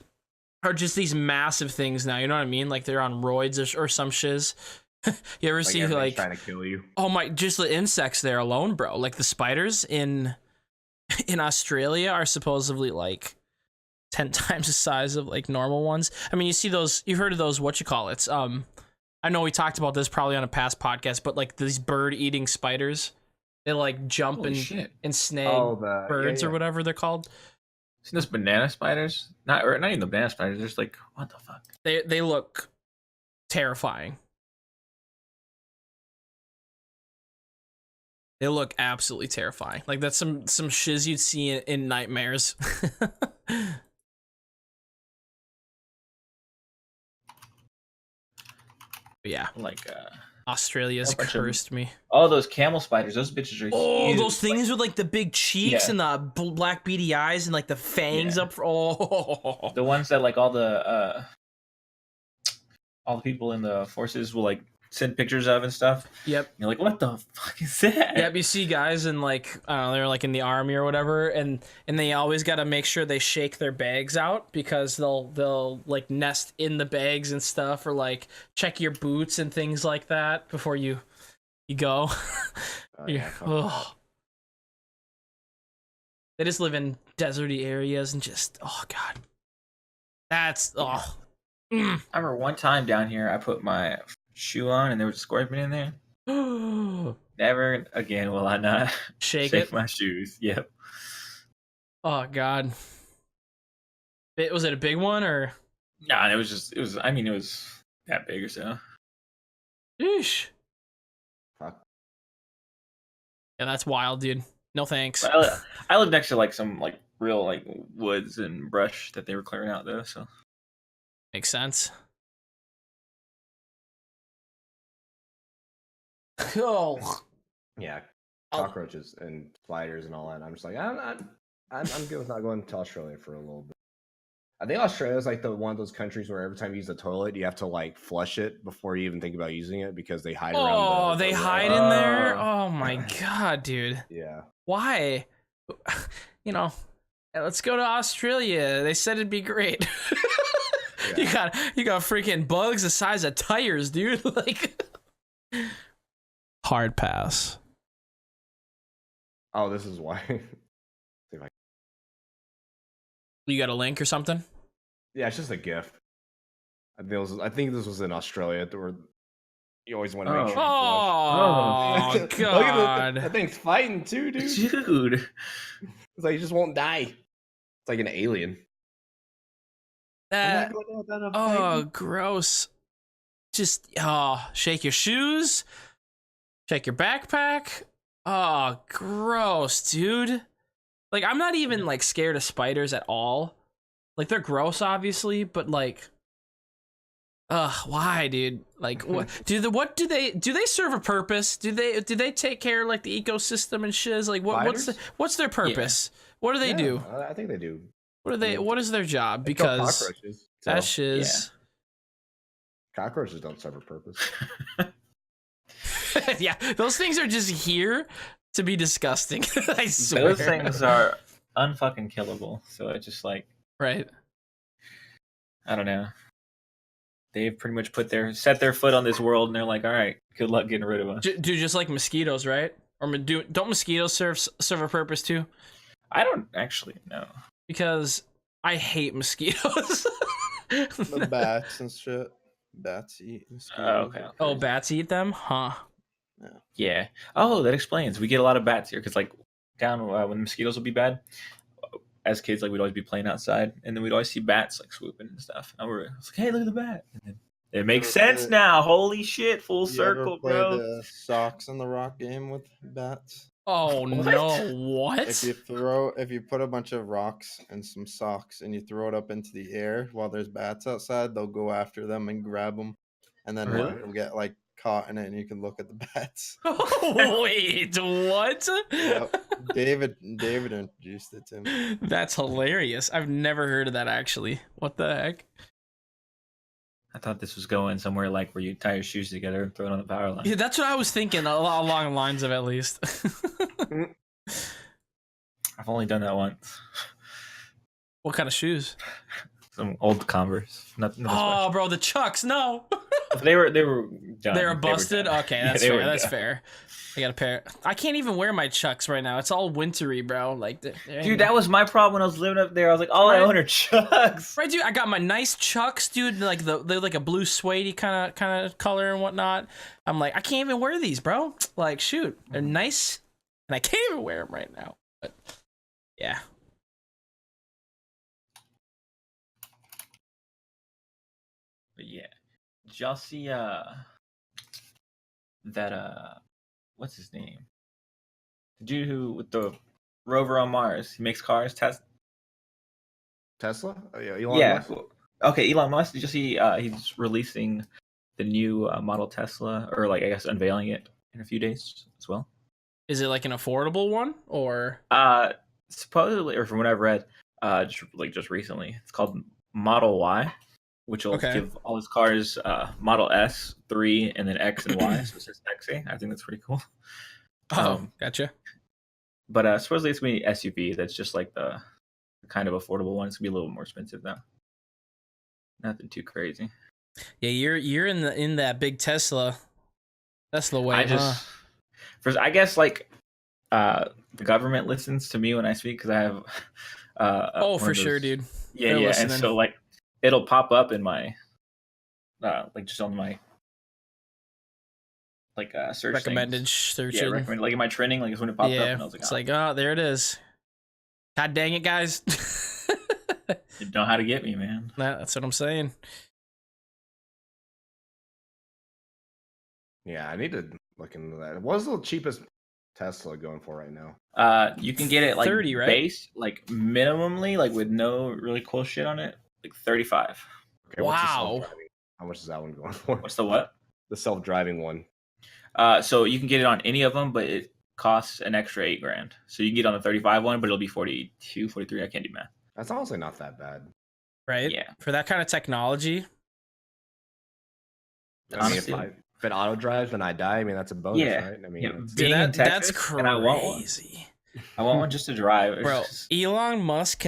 are just these massive things now. You know what I mean? Like they're on roids or some shiz. You ever see everything's like trying to kill you. oh my, just the insects there alone, bro. Like the spiders in Australia are supposedly like 10 times the size of like normal ones. I mean, you see those, you've heard of those, what you call it? I know we talked about this probably on a past podcast, but like these bird eating spiders, they like jump Holy shit! and snag The birds or whatever they're called. Seen those banana spiders? Not even the banana spiders. They're just like, what the fuck? They look terrifying. They look absolutely terrifying. Like that's some shiz you'd see in nightmares. But yeah, Like, Australia's a bunch of- cursed me. oh, those camel spiders. Those bitches are. Oh, huge. those things with like the big cheeks Yeah. and the black beady eyes and like the fangs Yeah. up. Oh, The ones that like all the people in the forces will like send pictures of and stuff. yep. You're like, what the fuck is that? Yep, you see guys in like I don't know, they're like in the army or whatever, and they always got to make sure they shake their bags out because they'll like nest in the bags and stuff, or like check your boots and things like that before you go. yeah, fuck Ugh. They just live in deserty areas and just oh god, that's oh. Mm. I remember one time down here, I put my shoe on and there was a scorpion in there. Never again will I not Shake it. my shoes. Yep. Oh god. Was it a big one or? Nah, it was I mean it was that big or so. Eesh. Fuck. Yeah, that's wild, dude. No thanks. But I live next to like some like real like woods and brush that they were clearing out though, so Makes sense. Oh. Yeah, cockroaches and spiders and all that. I'm just like, I'm good with not going to Australia for a little bit. I think Australia is like the one of those countries where every time you use the toilet, you have to like flush it before you even think about using it because they hide around. Oh, they hide in there. Oh my Yeah. god, dude. Yeah. Why? You know, let's go to Australia. They said it'd be great. You got freaking bugs the size of tires, dude. Like hard pass. Oh, this is why. You got a link or something? Yeah, it's just a GIF. I think this was in Australia where you always want to make sure. Oh, Oh Look at God. that thing's fighting too, dude. Dude. It's like you just won't die. It's like an alien. That. Oh, gross. Just shake your shoes, shake your backpack. Oh, gross, dude. Like, I'm not even like scared of spiders at all. Like, they're gross, obviously, but like, why, dude? Like, what do they serve a purpose? Do they take care of like the ecosystem and shiz? Like, what's their purpose? Yeah. What do they do? I think they do. What is their job? Because cockroaches. That shiz. Yeah. Cockroaches don't serve a purpose. Yeah, those things are just here to be disgusting. I swear. Those things are unfucking killable. So it's just like, right. I don't know. They've pretty much set their foot on this world, and they're like, all right, good luck getting rid of us. Dude, just like mosquitoes, right? Or don't mosquitoes serve a purpose too? I don't actually know. Because I hate mosquitoes. The bats and shit. Bats eat mosquitoes. Oh, okay. Oh, bats eat them? Huh. Yeah. Oh, that explains. We get a lot of bats here because, like, down when mosquitoes would be bad, as kids, like, we'd always be playing outside, and then we'd always see bats like swooping and stuff. And we're like, "Hey, look at the bat!" And then it makes sense now. Holy shit! Full circle, bro. The socks on the rock game with bats. Oh no! What? If you put a bunch of rocks and some socks and you throw it up into the air while there's bats outside, they'll go after them and grab them, and then they'll get like caught in it, and you can look at the bats. Oh, wait, what? Yep. David introduced it to me. That's hilarious. I've never heard of that actually. What the heck? I thought this was going somewhere like where you tie your shoes together and throw it on the power line. Yeah, that's what I was thinking. Along the lines of at least. I've only done that once. What kind of shoes? Some old Converse. Nothing oh, bro, the Chucks. No. They were done. They were busted. Okay, that's fair. That's done. fair. I got a pair. I can't even wear my Chucks right now. It's all wintry, bro. Like, dude, that was my problem when I was living up there. I was like, all I own are Chucks. Right, dude. I got my nice Chucks, dude. Like they're like a blue suede kind of color and whatnot. I'm like, I can't even wear these, bro. Like, shoot, they're nice, and I can't even wear them right now. But yeah. But yeah, did y'all see that what's his name? The dude who with the rover on Mars, he makes cars. Tesla? Oh, yeah, Elon Musk? Okay, Elon Musk. Did you see he's releasing the new model Tesla, or like I guess unveiling it in a few days as well? Is it like an affordable one or? Supposedly, or from what I've read, just recently, it's called Model Y, which will give all his cars Model S, 3, and then X and Y. So it's just XA. I think that's pretty cool. Gotcha. But supposedly it's going to be an SUV that's just like the kind of affordable one. It's going to be a little more expensive though. Nothing too crazy. Yeah, you're in that big Tesla. That's the way. I guess like the government listens to me when I speak because I have. For sure, dude. Yeah, yeah, listening. And so like it'll pop up in my, like just on my, like search recommended search. Yeah, recommended. Like in my trending, like it's when it popped up, and I was like, it's like, oh, there it is. God dang it, guys! You know how to get me, man. That's what I'm saying. Yeah, I need to look into that. What's the cheapest Tesla going for right now? You can get it like 30, right? Base, like minimally, like with no really cool shit on it, like 35. Okay, wow. How much is that one going for? What's the what? The self-driving one. So you can get it on any of them, but it costs an extra $8,000. So you can get on the 35 one, but it'll be 42, 43. I can't do math. That's honestly not that bad. Right? Yeah. For that kind of technology. Honestly. If it auto drives when I die, I mean that's a bonus, right? I mean, dude, that's crazy. I want one just to drive, bro. Elon Musk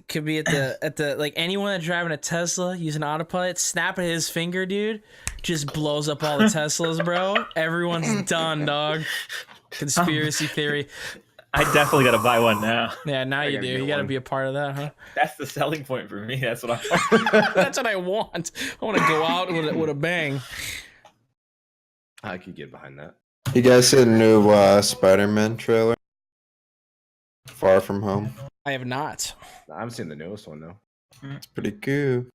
could be at the like anyone that's driving a Tesla using autopilot, snap at his finger, dude, just blows up all the Teslas, bro. Everyone's done, dog. Conspiracy theory. I definitely gotta buy one now. Yeah, now you do. You gotta be a part of that, huh? That's the selling point for me. That's what I want. That's what I want. I want to go out with a bang. I could get behind that. You guys see the new Spider-Man trailer? Far From Home. I have not. I haven't seen the newest one though. It's pretty cool.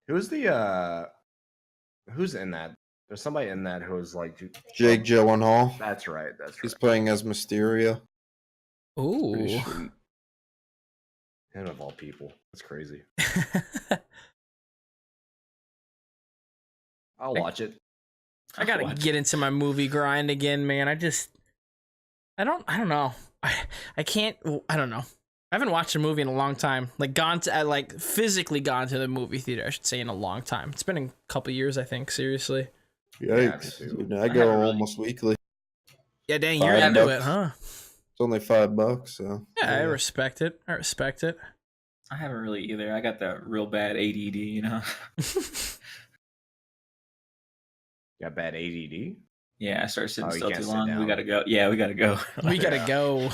Who's in that? There's somebody in that who's like Jake Gyllenhaal. That's right. He's playing as Mysterio. Ooh. Pretty sweet. Him of all people. That's crazy. I'll watch it. I gotta get into my movie grind again, man. I don't know. I can't. I don't know. I haven't watched a movie in a long time. Physically gone to the movie theater, I should say, in a long time. It's been a couple years, I think. Seriously. Yikes! Dude, I go almost weekly. Yeah, dang, you're into $5. it, huh? It's only $5, so. Yeah, I respect it. I haven't really either. I got that real bad ADD, you know. Got bad ADD? Yeah, I started sitting still too sit long. down. We gotta go. Yeah, we gotta go. We gotta go.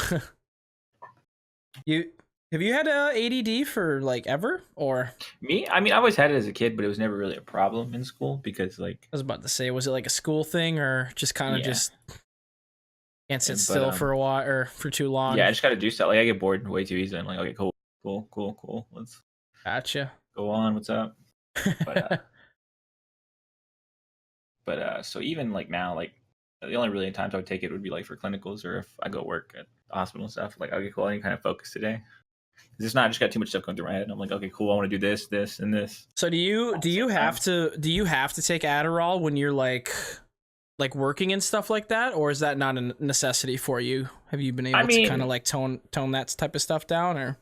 Have you had ADD for like ever or me? I mean, I always had it as a kid, but it was never really a problem in school because like I was about to say, was it like a school thing or just kind of just can't sit still for a while or for too long? Yeah, I just gotta do stuff. Like I get bored way too easily. I'm like, okay, cool. Let's gotcha. Go on. What's up? But so even like now, like the only really times I would take it would be like for clinicals or if I go work at the hospital and stuff. Like, okay, cool. I can kind of focus today. It's not, I just got too much stuff going through my head. I'm like, okay, cool. I want to do this, and this. So do you have to take Adderall when you're like working and stuff like that, or is that not a necessity for you? Have you been able to kind of like tone that type of stuff down, or?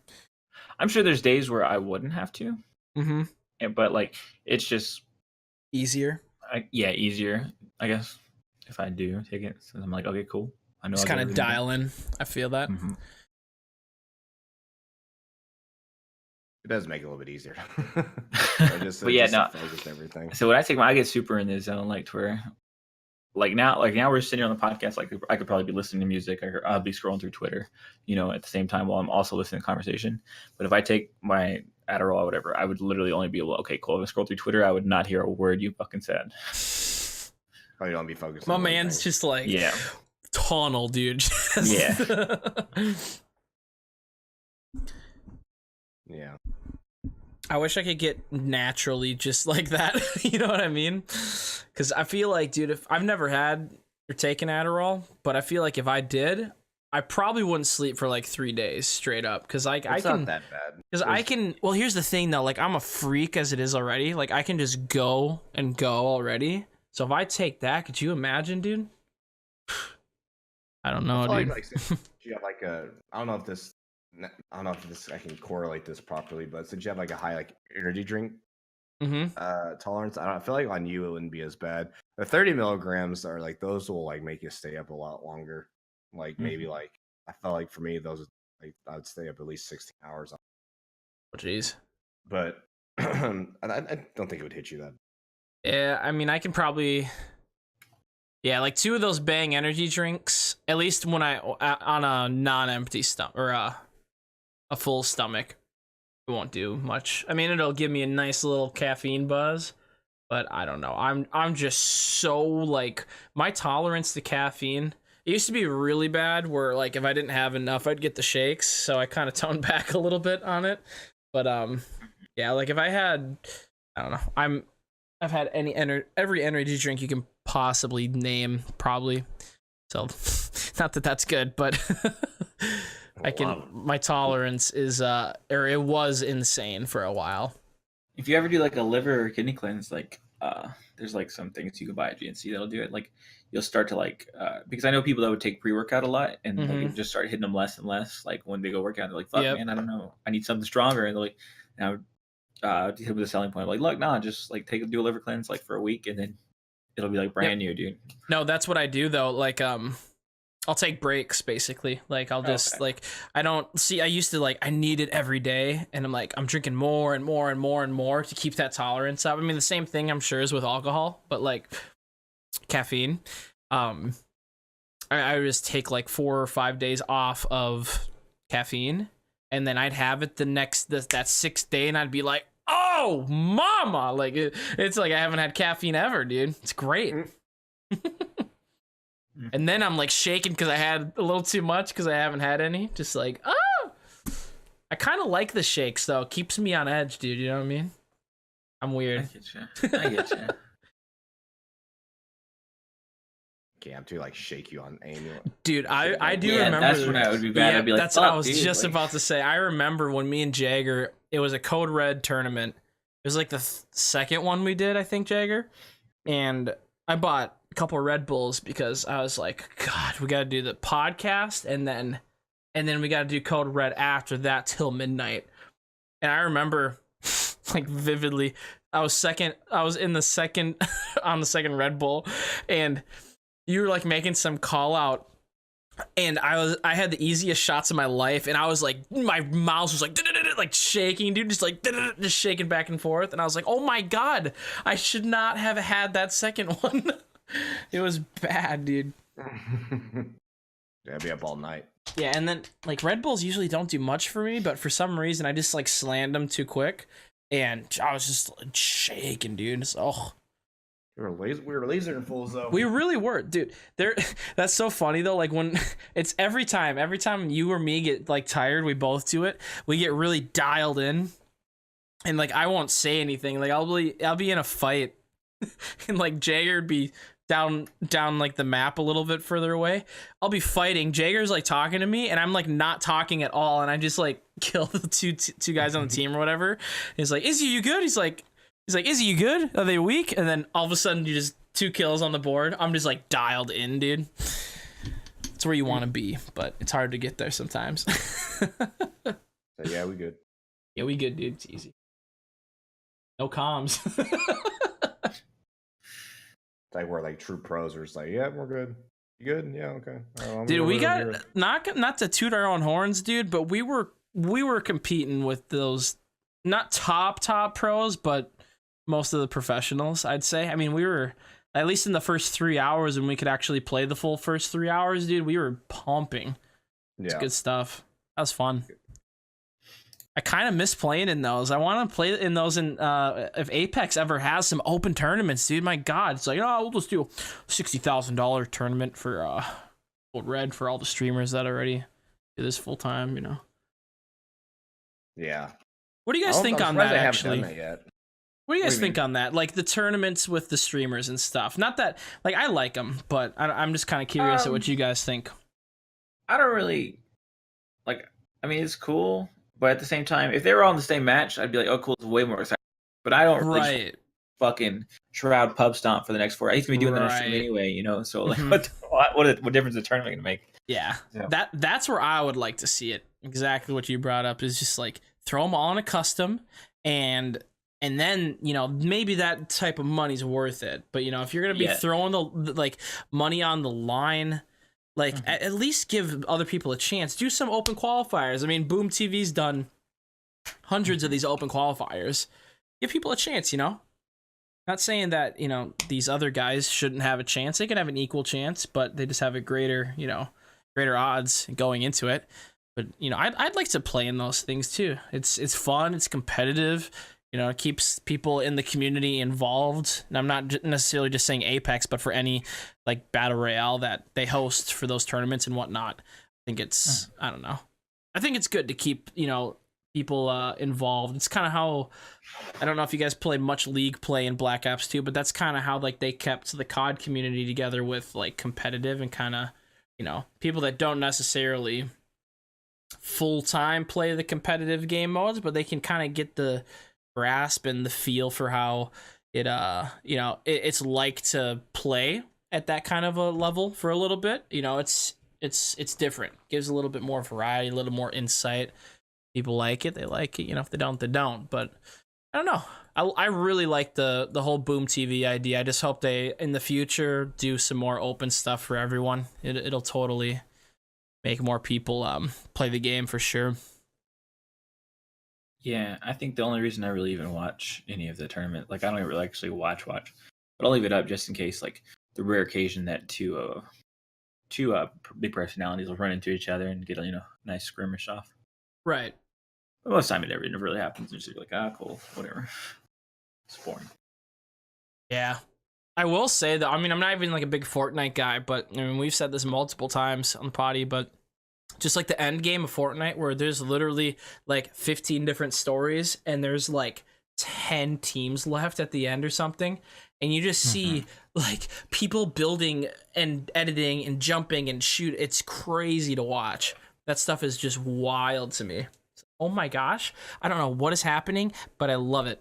I'm sure there's days where I wouldn't have to. Mm-hmm. But like, it's just easier. Easier, I guess, if I do take it. So I'm like, okay, cool. I know. Just kind of dial in. I feel that. Mm-hmm. It does make it a little bit easier. But yeah, no. Everything. So when I take I get super in the zone, like to where, like now we're sitting on the podcast. Like I could probably be listening to music. I'll be scrolling through Twitter, you know, at the same time while I'm also listening to conversation. But if I take my Adderall or whatever, I would literally only be able to, okay, cool. If I scroll through Twitter, I would not hear a word you fucking said. Oh, you don't be focused. My man's just like, tunnel, dude. Yeah. Yeah. I wish I could get naturally just like that. You know what I mean? Because I feel like, dude, if I've never had or taken Adderall, but I feel like if I did, I probably wouldn't sleep for like 3 days straight up. Because I can. Not that bad. Because I can. Well, here's the thing though. Like I'm a freak as it is already. Like I can just go already. So if I take that, could you imagine, dude? I don't know, dude. Like you have like a. I don't know if this I can correlate this properly, but since you have like a high like energy drink tolerance, I feel like on you it wouldn't be as bad. The 30 milligrams are like those will like make you stay up a lot longer. Like maybe like I felt like for me those like I would stay up at least 16 hours. Oh jeez. But I don't think it would hit you that. Yeah, I mean I can probably. Yeah, like 2 of those Bang energy drinks, at least when I on a non-empty stomach or a full stomach, it won't do much. I mean, it'll give me a nice little caffeine buzz, but I don't know. I'm just so like my tolerance to caffeine. It used to be really bad where like if I didn't have enough, I'd get the shakes. So I kind of toned back a little bit on it. But yeah, like if I had, I don't know. I've had every energy drink you can possibly name, probably. So, not that that's good, but my tolerance is or it was insane for a while. If you ever do like a liver or kidney cleanse, like there's like some things you can buy at GNC that'll do it. Like you'll start to like because I know people that would take pre-workout a lot and like, just start hitting them less and less. Like when they go work out, they're like, "Fuck, man, I don't know, I need something stronger." And they're like, "Now." With a selling point, like, look, nah, just like do a liver cleanse like for a week, and then it'll be like brand new, dude. No, that's what I do though. Like, I'll take breaks basically. Like, I'll just like I don't see. I used to like I need it every day, and I'm drinking more and more and more and more to keep that tolerance up. I mean, the same thing I'm sure is with alcohol, but like caffeine. I would just take like 4 or 5 days off of caffeine, and then I'd have it that 6th day, and I'd be like, oh whoa, mama! Like it's like I haven't had caffeine ever, dude. It's great. And then I'm like shaking because I had a little too much because I haven't had any. Just like, I kind of like the shakes though. It keeps me on edge, dude. You know what I mean? I'm weird. I get you. Okay, I'm too like shake you on aim. Dude, I do remember. That's when I would be bad. I'd be like, that's what I was just about to say. I remember when me and Jagger, it was a Code Red tournament. It was like the second one we did, I think, Jagger. And I bought a couple of Red Bulls because I was like, God, we got to do the podcast and then we got to do Code Red after that till midnight. And I remember like vividly, I was in the second on the second Red Bull, and you were like making some call out, and I had the easiest shots of my life, and I was like, my mouse was like like shaking, dude, just shaking back and forth, and I was like, oh my God, I should not have had that second one. It was bad, dude. Yeah, I'd be up all night. Yeah, and then like Red Bulls usually don't do much for me, but for some reason I just like slammed them too quick, and I was just like, shaking, dude. So, We were lasering fools though. we really were, dude. That's so funny though. Like when it's every time you or me get like tired, we both do it. We get really dialed in, and like I won't say anything. Like I'll be in a fight, and like Jagger would be down like the map a little bit further away. I'll be fighting. Jagger's like talking to me, and I'm like not talking at all, and I just like kill the two guys on the team or whatever. He's like, Izzy, you good? He's like, Izzy, you good? Are they weak? And then all of a sudden, you just 2 kills on the board. I'm just like dialed in, dude. It's where you want to be, but it's hard to get there sometimes. So, yeah, we good. Yeah, we good, dude. It's easy. No comms. It's like we're like true pros. We're just like, yeah, we're good. You good? Yeah, okay. Dude, we got not to toot our own horns, dude, but we were competing with those not top pros, but most of the professionals, I'd say. I mean, we were at least in the first 3 hours when we could actually play the full first 3 hours, dude. We were pumping. It's good stuff. That was fun. I kind of miss playing in those. I want to play in those if Apex ever has some open tournaments, dude. My God, it's like, oh, we'll just do a $60,000 tournament for Red for all the streamers that already do this full time, you know. Yeah. What do you guys think on that? Actually, haven't done that yet. What do you guys think on that? Like the tournaments with the streamers and stuff. Not that like I like them, but I'm just kind of curious at what you guys think. I don't really like. I mean, it's cool. But at the same time, if they were all in the same match, I'd be like, oh, cool, it's way more exciting. But I don't really just fucking Shroud pub stomp for the next 4 hours. I used to be doing that on stream anyway, you know? So, like, what difference is the tournament going to make? Yeah. That's where I would like to see it. Exactly what you brought up is just, like, throw them all in a custom, and then, you know, maybe that type of money's worth it. But, you know, if you're going to be throwing the like, money on the line... Like, at least give other people a chance. Do some open qualifiers. I mean, Boom TV's done hundreds of these open qualifiers. Give people a chance, you know? Not saying that, you know, these other guys shouldn't have a chance. They can have an equal chance, but they just have a greater odds going into it. But, you know, I'd like to play in those things, too. It's fun. It's competitive. You know, it keeps people in the community involved. And I'm not necessarily just saying Apex, but for any like battle royale that they host for those tournaments and whatnot. I think it's, I don't know. I think it's good to keep, you know, people involved. It's kind of how, I don't know if you guys play much League play in Black Ops 2, but that's kind of how like they kept the COD community together with like competitive and kind of, you know, people that don't necessarily full-time play the competitive game modes, but they can kind of get the grasp and the feel for how it you know it's like to play at that kind of a level for a little bit. You know, it's different, gives a little bit more variety, a little more insight. People like it, they like it. You know, if they don't, they don't. But I don't know, I really like the whole Boom TV idea. I just hope they in the future do some more open stuff for everyone. It'll totally make more people play the game for sure. Yeah, I think the only reason I really even watch any of the tournament, like I don't even really actually watch, but I'll leave it up just in case, like the rare occasion that two big personalities will run into each other and get a nice skirmish off. Right. Most of the time it never really happens. It's just like, cool, whatever. It's boring. Yeah. I will say that, I mean, I'm not even like a big Fortnite guy, but I mean, we've said this multiple times on the potty, but just like the end game of Fortnite where there's literally like 15 different stories and there's like 10 teams left at the end or something. And you just see like people building and editing and jumping and shoot. It's crazy to watch. That stuff is just wild to me. Oh my gosh. I don't know what is happening, but I love it.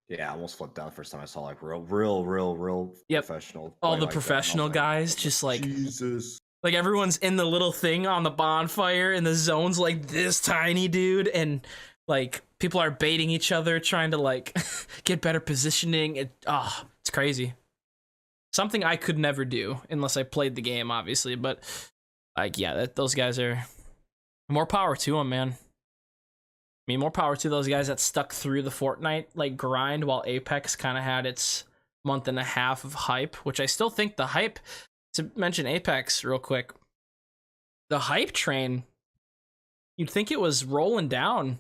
Yeah, I almost flipped out first time I saw like real Yep. professional. All the like professional guys just like Jesus. Like everyone's in the little thing on the bonfire and the zone's like this tiny, dude, and like people are baiting each other trying to like get better positioning. It's crazy. Something I could never do unless I played the game, obviously, but like yeah, those guys are more power to them, man. I mean, more power to those guys that stuck through the Fortnite like grind while Apex kind of had its month and a half of hype, which I still think the hype, to mention Apex real quick, the hype train, you'd think it was rolling down.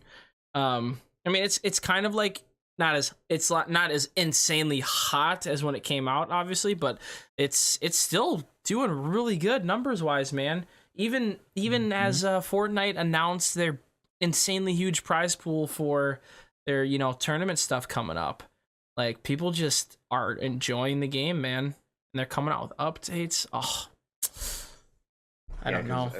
I mean, it's kind of like not as insanely hot as when it came out, obviously, but it's still doing really good numbers wise, man. Even as Fortnite announced their insanely huge prize pool for their tournament stuff coming up, like people just are enjoying the game, man, and they're coming out with updates. I don't know.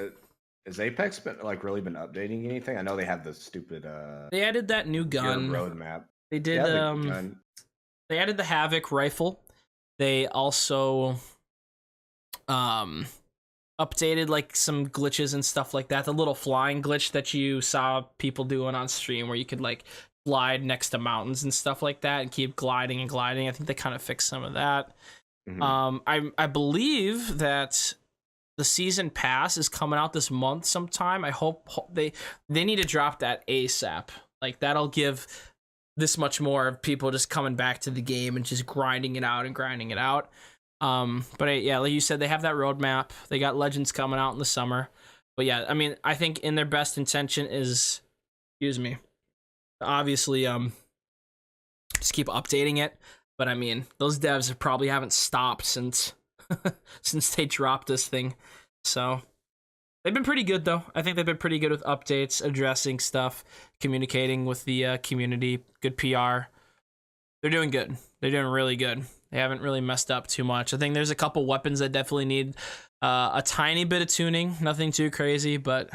Has Apex been really been updating anything? I know they have the stupid they added that new gun roadmap. They did they added the Havoc rifle. They also updated like some glitches and stuff like that. The little flying glitch that you saw people doing on stream where you could like glide next to mountains and stuff like that and keep gliding and gliding. I think they kind of fixed some of that. I believe that the season pass is coming out this month sometime. I hope they need to drop that ASAP. Like that'll give this much more of people just coming back to the game and just grinding it out. But yeah, like you said, they have that roadmap. They got Legends coming out in the summer. But yeah, I mean, I think in their best intention is, obviously, just keep updating it. But I mean, those devs probably haven't stopped since since they dropped this thing. So they've been pretty good, though. I think they've been pretty good with updates, addressing stuff, communicating with the community, good PR. They're doing good. They're doing really good. They haven't really messed up too much. I think there's a couple weapons that definitely need a tiny bit of tuning. Nothing too crazy, but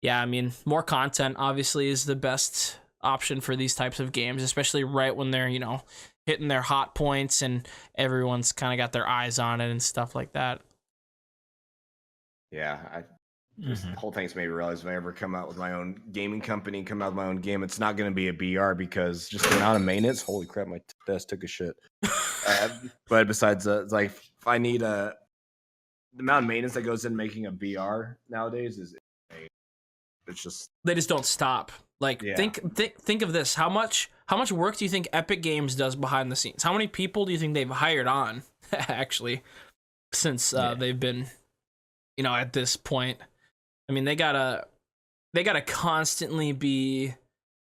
yeah, I mean, more content obviously is the best option for these types of games, especially right when they're, hitting their hot points and everyone's kind of got their eyes on it and stuff like that. Yeah, this whole thing's made me realize if I ever come out with my own gaming company, come out with my own game, it's not going to be a BR because just the amount of maintenance. Holy crap, my desk took a shit. But besides, it's like if I need the amount of maintenance that goes in making a BR nowadays is it's just they just don't stop. Like think of this. How much work do you think Epic Games does behind the scenes? How many people do you think they've hired on actually since they've been at this point? I mean, they gotta constantly be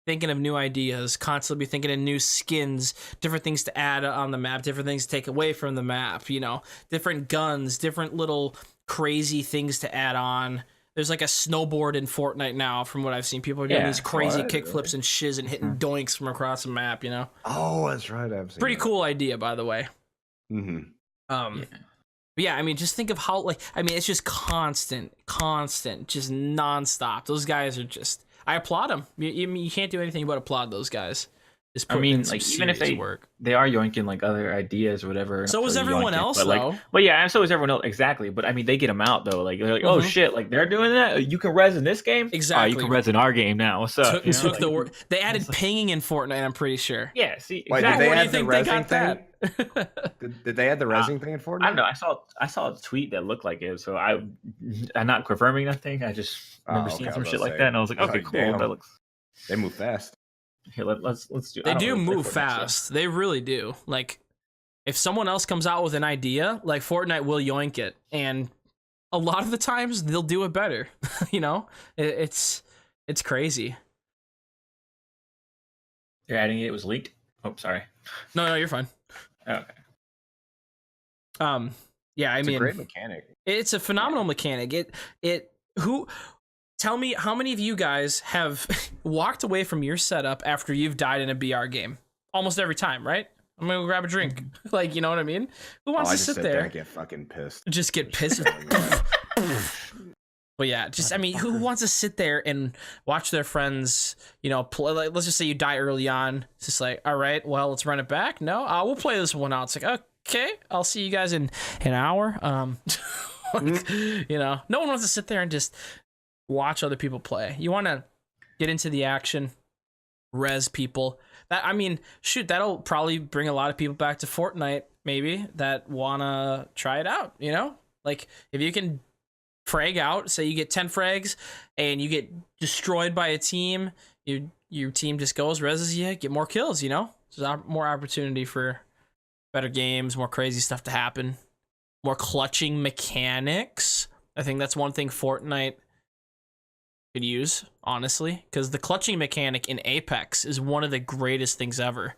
thinking of new ideas, constantly be thinking of new skins, different things to add on the map, different things to take away from the map, different guns, different little crazy things to add on. There's like a snowboard in Fortnite now, from what I've seen. People are doing these crazy kickflips and shiz and hitting doinks from across the map, Oh, that's right. I've seen Pretty cool idea, by the way. Yeah, I mean, just think of how, it's just constant, just nonstop. Those guys are just, I applaud them. You can't do anything but applaud those guys. Even if they are yoinking other ideas or whatever. So is everyone else, though. But yeah, and so is everyone else, exactly. But I mean, they get them out though. Like they're like, oh shit, they're doing that. You can res in this game. Exactly. You can res in our game now. So took the word. They added pinging in Fortnite. I'm pretty sure. Yeah. See, wait, exactly. did they Where do add you think the they got that? Did they add the resing thing in Fortnite? I don't know. I saw a tweet that looked like it. So I'm not confirming nothing. I just remember seeing some shit like that, and I was like, okay, cool. Damn. That looks. They move fast. Here, let's do. They do move fast. They really do. Like, if someone else comes out with an idea, like Fortnite will yoink it, and a lot of the times they'll do it better. You know, it's crazy. You're adding it was leaked. Oh, sorry. No, you're fine. Okay. Yeah, I It's mean, a great mechanic. it's a phenomenal mechanic. Tell me how many of you guys have walked away from your setup after you've died in a BR game? Almost every time, right? I'm gonna go grab a drink. Like, you know what I mean? Who wants to sit there and get fucking pissed? just get pissed? But yeah, I mean, who wants to sit there and watch their friends, you know, play? Like, let's just say you die early on. It's just like, all right, well, let's run it back. No, we'll play this one out. It's like, okay, I'll see you guys in an hour. You know, no one wants to sit there and just watch other people play. You want to get into the action, res people. I mean, shoot, that'll probably bring a lot of people back to Fortnite, maybe, that want to try it out, you know? Like, if you can frag out, say you get 10 frags, and you get destroyed by a team, your team just goes, reses you, get more kills, you know? There's more opportunity for better games, more crazy stuff to happen, more clutching mechanics. I think that's one thing Fortnite could use, honestly, because the clutching mechanic in Apex is one of the greatest things ever.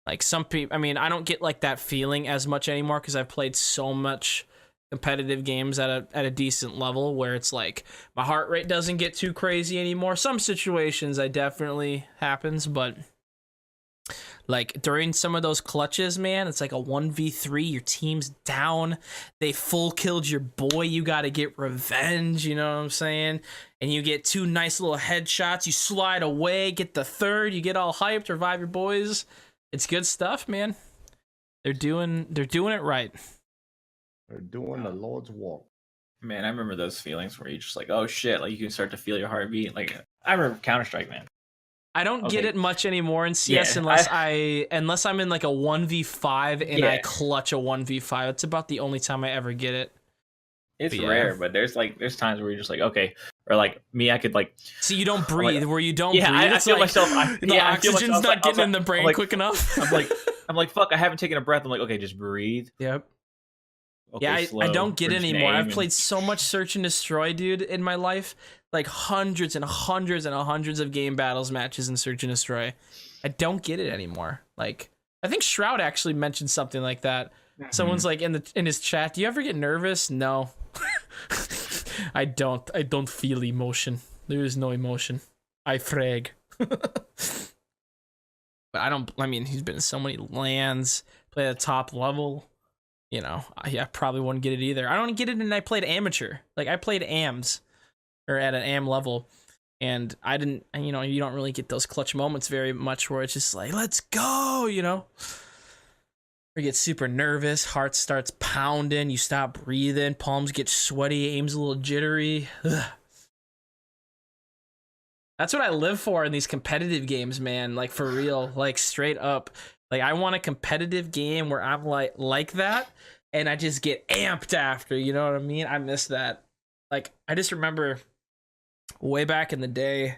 Like, some people, I mean, I don't get like that feeling as much anymore because I've played so much competitive games at a decent level where it's like my heart rate doesn't get too crazy anymore. Some situations I definitely happens, but like during some of those clutches, man, it's like a 1v3, your team's down, they full killed your boy, you gotta get revenge, you know what I'm saying? And you get 2 nice little headshots, you slide away, get the third, you get all hyped, revive your boys. It's good stuff, man. They're doing it right. They're doing the Lord's work. Man, I remember those feelings where you're just like, oh shit, like you can start to feel your heartbeat. Like, I remember Counter-Strike, man. I don't get it much anymore in CS unless I'm in like a 1v5 and I clutch a 1v5. That's about the only time I ever get it. It's rare, but there's times where you're just like, okay, or like me, I could like. So you don't breathe, where you don't breathe. I feel like, myself. The oxygen's not getting in the brain quick enough. I'm like, fuck, I haven't taken a breath. I'm like, okay, just breathe. Yep. Okay, yeah, slow, I don't get it anymore. I've played so much Search and Destroy, dude, in my life. Like hundreds and hundreds and hundreds of game battles matches in Search and Destroy. I don't get it anymore. Like, I think Shroud actually mentioned something like that. Mm-hmm. Someone's like in his chat, do you ever get nervous? No. I don't feel emotion. There is no emotion. I frag. But I mean, he's been in so many lands, play at the top level. You know, I probably wouldn't get it either. I don't get it, and I played amateur. Like, I played AMs, or at an AM level, and I didn't, you know, you don't really get those clutch moments very much where it's just like, let's go, you know? Or you get super nervous, heart starts pounding, you stop breathing, palms get sweaty, aim's a little jittery. Ugh. That's what I live for in these competitive games, man. Like, for real, like, straight up. Like, I want a competitive game where I'm like that, and I just get amped after, you know what I mean? I miss that. Like, I just remember way back in the day,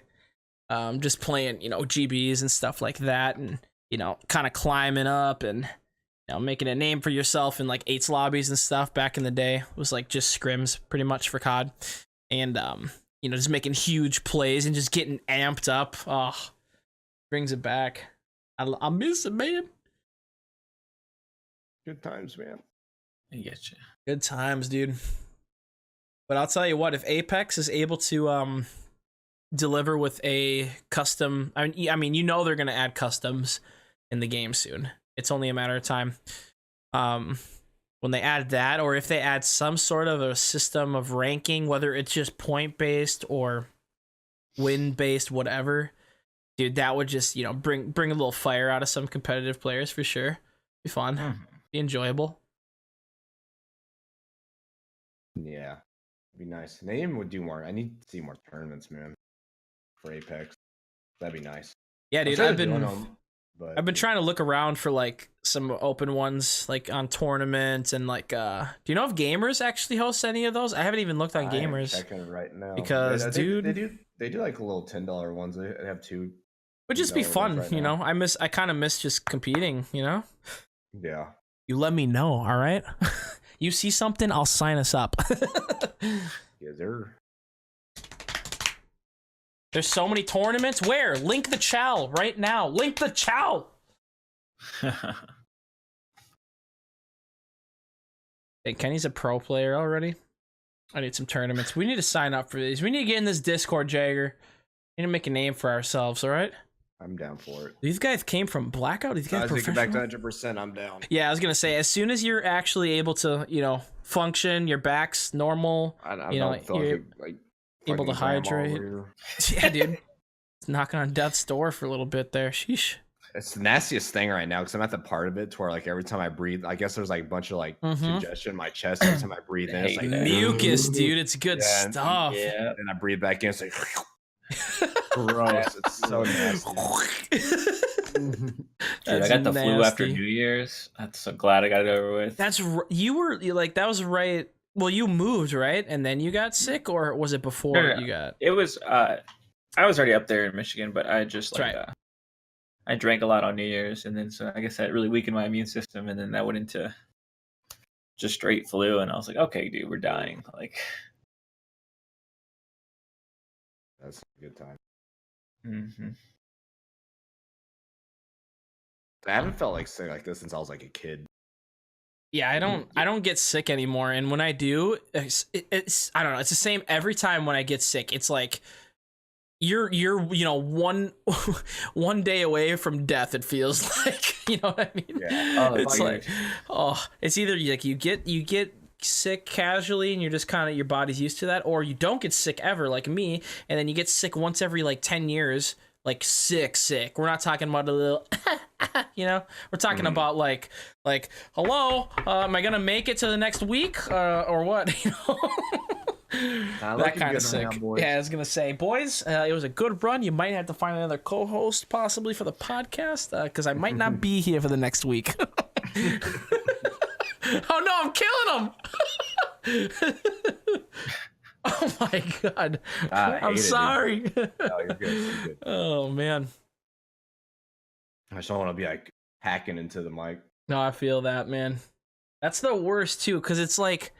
just playing, you know, GBs and stuff like that, and, you know, kind of climbing up and, you know, making a name for yourself in, like, 8's lobbies and stuff back in the day. It was, like, just scrims, pretty much, for COD. And, you know, just making huge plays and just getting amped up. Oh, brings it back. I miss it, man. Good times, man. I get you. Good times, dude. But I'll tell you what, if Apex is able to deliver with a custom, I mean, you know they're gonna add customs in the game soon. It's only a matter of time. When they add that, or if they add some sort of a system of ranking, whether it's just point based or win based, whatever. Dude, that would just, you know, bring a little fire out of some competitive players for sure. Be fun. Mm-hmm. Be enjoyable. Yeah. Be nice. And they even would do more. I need to see more tournaments, man. For Apex. That'd be nice. Yeah, dude, I've been trying to look around for like some open ones, like on tournaments and like do you know if Gamers actually hosts any of those? I haven't even looked on Gamers. I'm checking it right now. Because dude, they do like a little $10 ones. They have 2. Would just be fun, right, you know. I kind of miss just competing, you know. Yeah. You let me know, all right? You see something, I'll sign us up. Yeah, they're. There's so many tournaments. Where? Link the chow right now. Link the chow. Hey, Kenny's a pro player already. I need some tournaments. We need to sign up for these. We need to get in this Discord, Jagger. We need to make a name for ourselves, all right? I'm down for it. These guys came from Blackout? These guys As we get back to professional? 100%, I'm down. Yeah, I was going to say, as soon as you're actually able to, function, your back's normal, I you know, don't feel you're like able to fucking grandma hydrate. over Yeah, dude. It's knocking on death's door for a little bit there. Sheesh. It's the nastiest thing right now because I'm at the part of it to where like every time I breathe, I guess there's like a bunch of like congestion in my chest every time I breathe in. It's like Mucus, dude. It's good stuff. Yeah. And I breathe back in. It's like gross. It's so nasty. Dude, I got the flu after New Year's. I'm so glad I got it over with. That was right. Well, you moved, right? And then you got sick, or was it before No. you got? It was. I was already up there in Michigan, but I just like. Right. I drank a lot on New Year's, and then so I guess that really weakened my immune system, and then that went into just straight flu, and I was like, okay, dude, we're dying. Like, That's a good time. mm-hmm. I haven't felt like sick like this since I was like a kid. Yeah, I don't get sick anymore, and when I do, it's I don't know. It's the same every time when I get sick. It's like you're one day away from death. It feels like, you know what I mean? Yeah. It's like, it's either like you get sick casually and you're just kind of, your body's used to that, or you don't get sick ever like me, and then you get sick once every like 10 years, like sick. We're not talking about a little we're talking about like hello, am I gonna make it to the next week or what? That kind of sick. Yeah, I was gonna say, boys, it was a good run. You might have to find another co-host possibly for the podcast because I might not be here for the next week. Oh no, I'm killing him. Oh my god. I'm sorry. No, you're good. You're good. Oh man. I just don't want to be like hacking into the mic. No, I feel that, man. That's the worst too, because it's like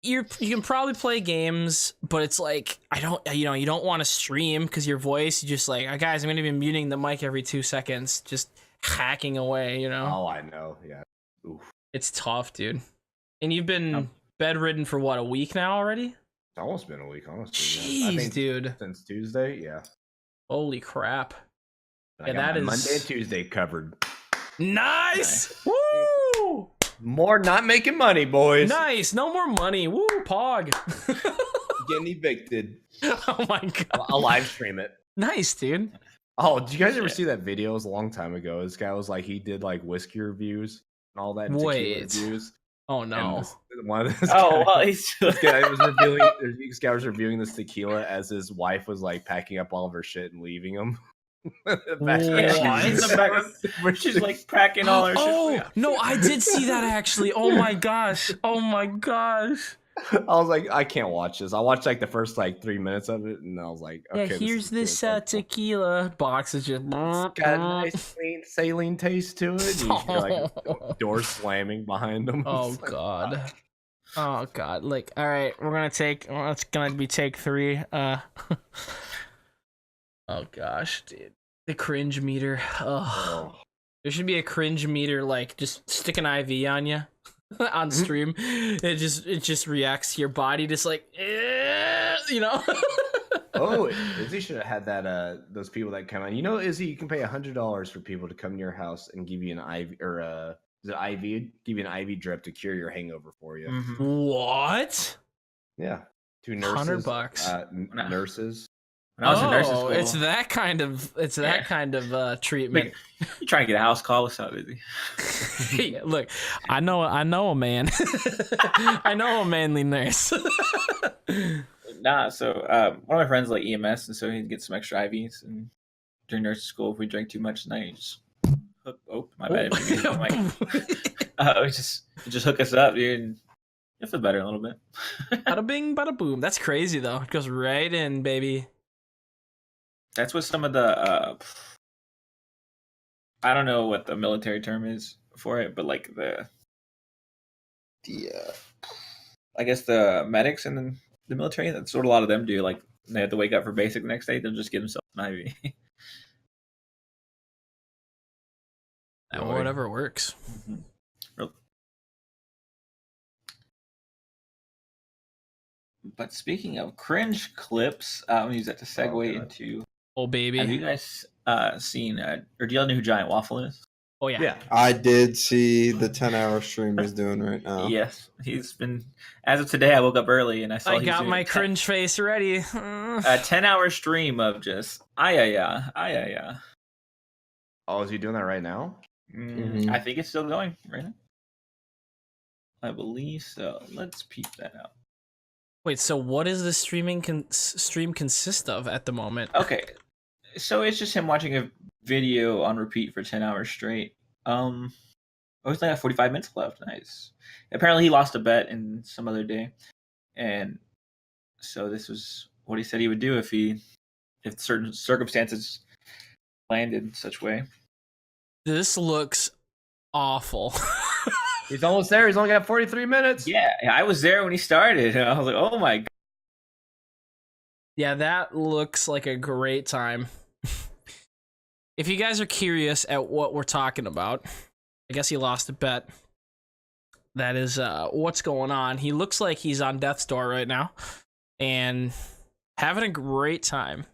you can probably play games, but it's like you don't want to stream because your voice, you just like, guys, I'm gonna be muting the mic every 2 seconds, just hacking away, Oh, I know. Yeah. Oof. It's tough, dude. And you've been bedridden for what, a week now already? It's almost been a week, honestly. Jeez, I think dude. Since Tuesday, yeah. Holy crap. I got my Monday and Tuesday covered. Nice. Woo! More not making money, boys. Nice. No more money. Woo, pog. Getting evicted. Oh my god. I'll live stream it. Nice, dude. Oh, did you guys ever see that video? It was a long time ago. This guy was like, he did like whiskey reviews and all that. And tequila reviews. Oh no. One of this This guy was reviewing this tequila as his wife was like packing up all of her shit and leaving him. Where she's like packing all her shit. Oh no, I did see that actually. Oh my gosh. I was like, I can't watch this. I watched like the first like 3 minutes of it, and I was like, okay. Yeah, here's this tequila box. Is just got a nice clean saline taste to it. You hear, like door slamming behind him. Oh god. Oh god. Like, all right, it's gonna be take 3. Oh gosh, dude. The cringe meter. Oh. There should be a cringe meter, like just stick an IV on you on stream. It just reacts to your body, just like, Oh, Izzy should have had that. Those people that come in. Izzy, you can pay $100 for people to come to your house and give you an IV or give you an IV drip to cure your hangover for you. Mm-hmm. What? Yeah, 2 nurses. $100. Nurses. When I was in nursing school, it's that kind of treatment. You trying to get a house call? What's up, Izzy? Yeah, look, I know a man. I know a manly nurse. Nah, so one of my friends like EMS, and so he'd get some extra IVs. And during nursing school, if we drank too much at night, he'd just my bad. Just hook us up, dude. And it feels better a little bit. Bada bing, bada boom. That's crazy though. It goes right in, baby. That's what some of the I don't know what the military term is for it, but like I guess the medics in the military. That's what a lot of them do. Like they have to wake up for basic the next day. They'll just give themselves an IV. Whatever works. Mm-hmm. But speaking of cringe clips, I'm gonna use that to segue into. Oh baby! Have you guys seen or do y'all know who Giant Waffle is? Oh yeah. I did see the 10-hour stream he's doing right now. Yes, he's been. As of today, I woke up early and I saw. I got my cringe face ready. A 10-hour stream of just yeah. Oh, is he doing that right now? Mm-hmm. I think it's still going right now. I believe so. Let's peep that out. Wait, so what does the stream consist of at the moment? Okay, so it's just him watching a video on repeat for 10 hours straight. It's only got 45 minutes left. Nice. Apparently he lost a bet in some other day, and so this was what he said he would do if certain circumstances landed in such way. This looks awful. He's almost there. He's only got 43 minutes. Yeah, I was there when he started. I was like, oh my god. Yeah, that looks like a great time. If you guys are curious at what we're talking about, I guess he lost a bet. That is what's going on. He looks like he's on death's door right now and having a great time.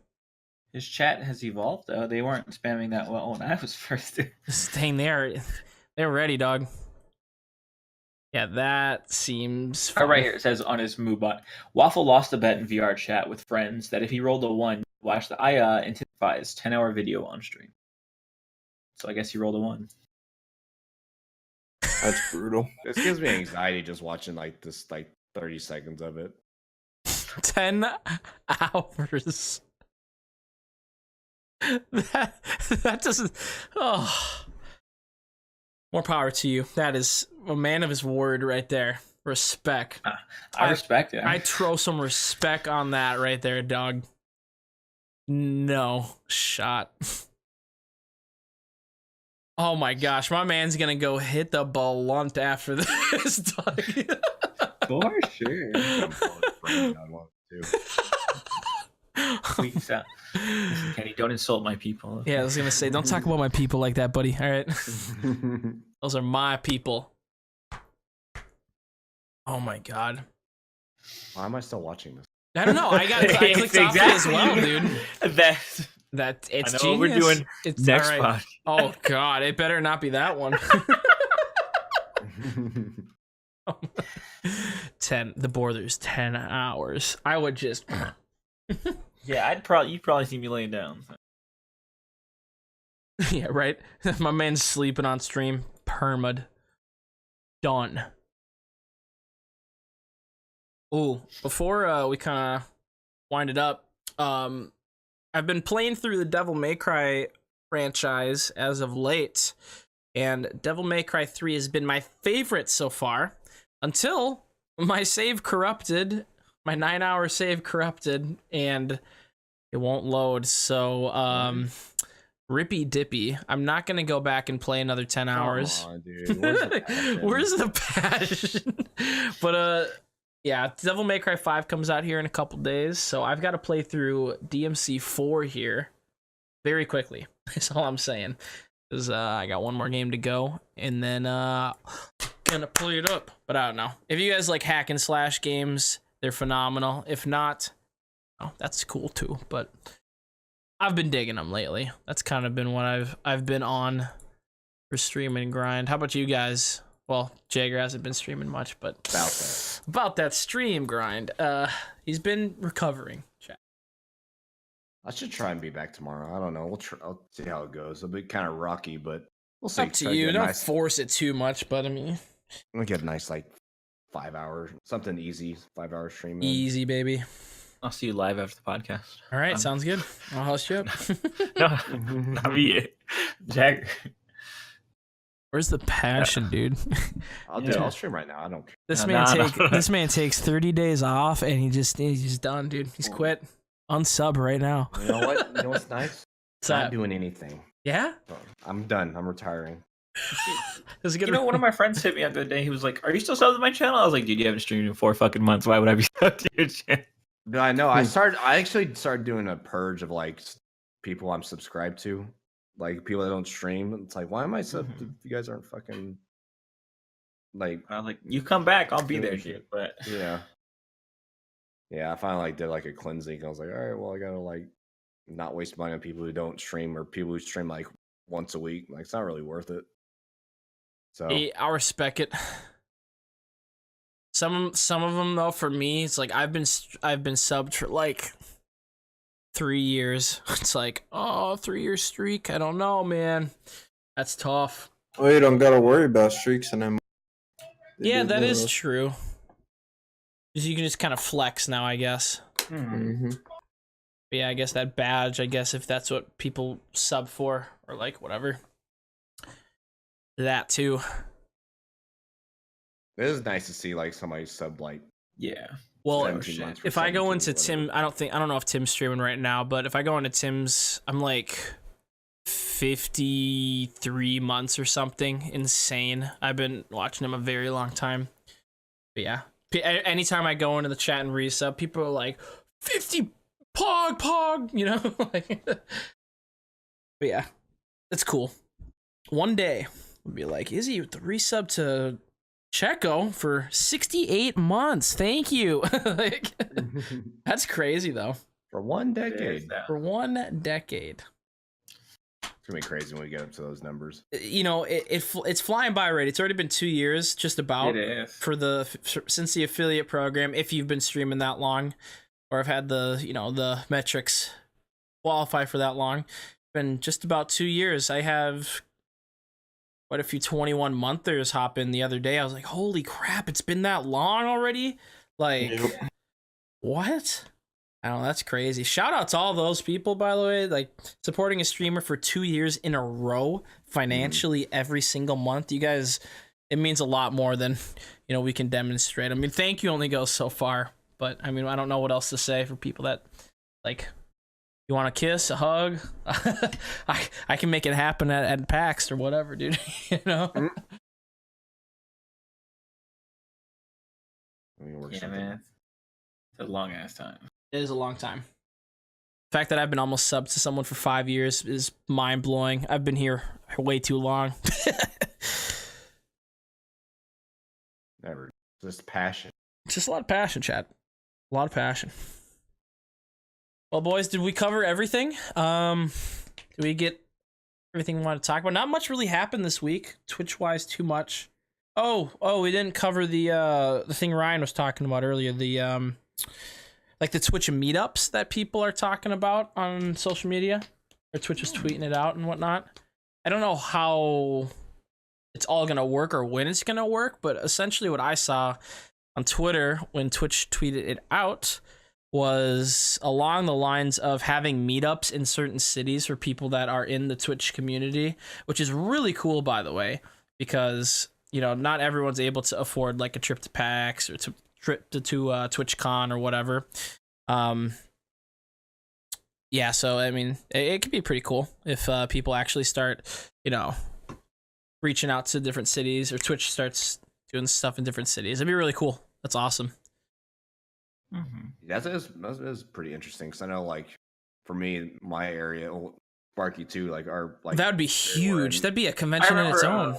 His chat has evolved, though. They weren't spamming that well when I was first there. Staying there. They're ready, dog. Yeah, that seems fun. Oh, right here, it says on his MooBot, Waffle lost a bet in VR chat with friends that if he rolled a 1, watch the Aya intensifies 10-hour video on stream. So I guess he rolled a 1. That's brutal. This gives me anxiety just watching like this 30 seconds of it. 10 hours. That doesn't. Oh, more power to you. That is a man of his word right there. Respect. I respect it. I throw some respect on that right there, dog. No shot. Oh my gosh, my man's gonna go hit the blunt after this, dog. For sure. Please, listen, Kenny, don't insult my people. Yeah, I was gonna say, don't talk about my people like that, buddy. All right, those are my people. Oh my god, why am I still watching this? I don't know. I clicked off it as well, dude. That it's I know genius. what we're doing it's next right. pod. Oh god, it better not be that one. 10. The Borthers 10 hours. I would just. Yeah, you'd probably see me laying down. Yeah, right. My man's sleeping on stream. Permad. Done. Ooh, before we kind of wind it up, I've been playing through the Devil May Cry franchise as of late, and Devil May Cry 3 has been my favorite so far until my save corrupted, my 9-hour save corrupted, and it won't load. So, rippy dippy. I'm not gonna go back and play another 10 hours. Come on, dude. Where's the passion? But yeah, Devil May Cry 5 comes out here in a couple days, so I've got to play through DMC 4 here very quickly. That's all I'm saying. Because I got one more game to go, and then gonna play it up. But I don't know. If you guys like hack and slash games, they're phenomenal. If not, oh, that's cool too. But I've been digging them lately. That's kind of been what I've been on for stream and grind. How about you guys? Well, Jagger hasn't been streaming much, but about that stream grind, he's been recovering. Chat. I should try and be back tomorrow. I don't know. I'll see how it goes. It'll be kind of rocky, but we'll see. Up to you. Don't force it too much, but I mean, I'll get a nice 5 hours, something easy, 5 hour stream. Easy, baby. I'll see you live after the podcast. All right, sounds good. I'll host you up. No, not me. Jack. Where's the passion, dude? I'll stream right now. I don't care. This man takes 30 days off, and he's done, dude. He's quit. Unsub right now. You know what? You know what's nice? What's Not that? doing anything. Yeah? I'm done. I'm retiring. One of my friends hit me up the other day. He was like, "Are you still subbed to my channel?" I was like, "Dude, you haven't streamed in 4 fucking months. Why would I be subbed to your channel?" No, I know. I actually started doing a purge of like people I'm subscribed to, like people that don't stream. It's like, why am I subbed? If you guys aren't fucking like. I was like, "You come back, I'll be there, shit." But yeah, I finally like did like a cleansing. I was like, all right, well, I gotta like not waste money on people who don't stream or people who stream like once a week. Like, it's not really worth it. So I respect it. Some of them though, for me, it's like I've been subbed for like 3 years. It's like, 3-year streak. I don't know, man. That's tough. Well, you don't gotta worry about streaks anymore. Yeah, that is true. You can just kind of flex now, I guess. Mm-hmm. But yeah, I guess that badge, I guess if that's what people sub for, or like whatever. That too. it is nice to see like somebody sub like Well, 17 months for if I go 17 into Tim, I don't know if Tim's streaming right now, but if I go into Tim's, I'm like 53 months or something. Insane. I've been watching him a very long time. But yeah, anytime I go into the chat and resub, people are like 50 pog, you know. But yeah, it's cool. One day we'll be like, Izzy with the resub to Checo for 68 months. Thank you. Like, that's crazy though. for 1 decade. For 1 decade. It's gonna be crazy when we get up to those numbers. You know, it's flying by already. It's already been 2 years, just about, since the affiliate program. If you've been streaming that long, or have had the metrics qualify for that long, been just about 2 years. I have quite a few 21 monthers hop in the other day. I was like, holy crap, it's been that long already. Like, what? I don't know, that's crazy. Shout out to all those people, by the way, like supporting a streamer for 2 years in a row financially every single month. You guys, it means a lot more than, we can demonstrate. I mean, thank you only goes so far, but I mean, I don't know what else to say for people that like, you want a kiss, a hug? I can make it happen at PAX or whatever, dude. Yeah, man. It's a long ass time. It is a long time. The fact that I've been almost subbed to someone for 5 years is mind blowing. I've been here way too long. Never. Just passion. Just a lot of passion, Chad. A lot of passion. Well, boys, did we cover everything? Did we get everything we wanted to talk about? Not much really happened this week, Twitch-wise, too much. Oh, we didn't cover the thing Ryan was talking about earlier, the like the Twitch meetups that people are talking about on social media, or Twitch is tweeting it out and whatnot. I don't know how it's all gonna work or when it's gonna work, but essentially what I saw on Twitter when Twitch tweeted it out was along the lines of having meetups in certain cities for people that are in the Twitch community, which is really cool, by the way, because not everyone's able to afford like a trip to PAX or to trip to TwitchCon or whatever. Yeah, so I mean, it could be pretty cool if people actually start, reaching out to different cities, or Twitch starts doing stuff in different cities. It'd be really cool. That's awesome. Mm-hmm. That is pretty interesting, because I know, like, for me, my area, Sparky too, like, are like that would be huge. That'd be a convention in its own.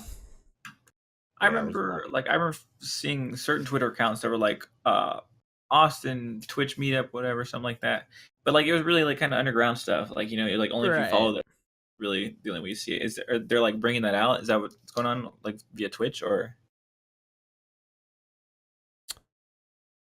I remember seeing certain Twitter accounts that were like Austin Twitch meetup, whatever, something like that. But like it was really like kind of underground stuff. Like like only if you follow them, really the only way you see it. They're like bringing that out? Is that what's going on, like via Twitch or?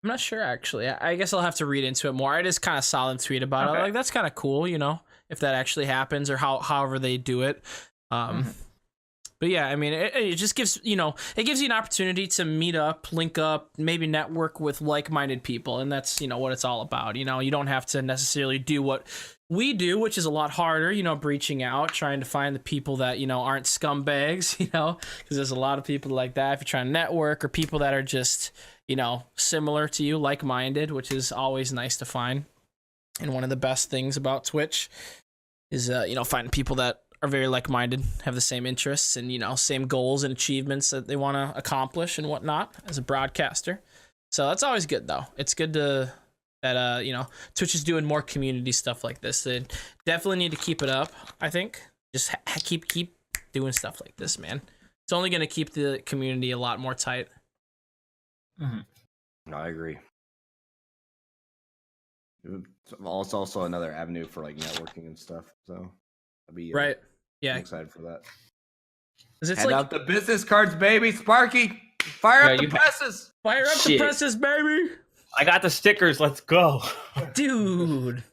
I'm not sure, actually. I guess I'll have to read into it more. I just kind of saw them tweet about it. Like, that's kind of cool, if that actually happens, or however they do it. But yeah, I mean, it just gives, it gives you an opportunity to meet up, link up, maybe network with like-minded people. And that's, what it's all about. You don't have to necessarily do what we do, which is a lot harder, breaching out, trying to find the people that, aren't scumbags, because there's a lot of people like that. If you're trying to network, or people that are just, similar to you, like-minded, which is always nice to find. And one of the best things about Twitch is, finding people that are very like-minded, have the same interests and, same goals and achievements that they want to accomplish and whatnot as a broadcaster. So that's always good, though. It's good that Twitch is doing more community stuff like this. They definitely need to keep it up, I think. Just keep doing stuff like this, man. It's only going to keep the community a lot more tight. No, I agree. It's also another avenue for like networking and stuff. So I'll be right. Yeah, I'm excited for that. Hand out the business cards, baby. Sparky, fire up the presses. Fire up the presses, baby. I got the stickers. Let's go, dude.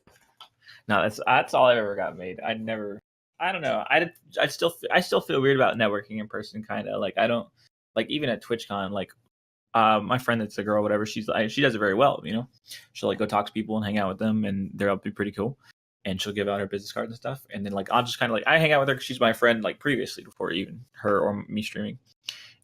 No, that's all I ever got made. I don't know. I still feel weird about networking in person. Kind of like I don't like even at TwitchCon. Like my friend that's a girl, whatever. She does it very well. She'll like go talk to people and hang out with them, and they'll be pretty cool. And she'll give out her business cards and stuff. And then like I'll just kind of like I hang out with her because she's my friend like previously before even her or me streaming.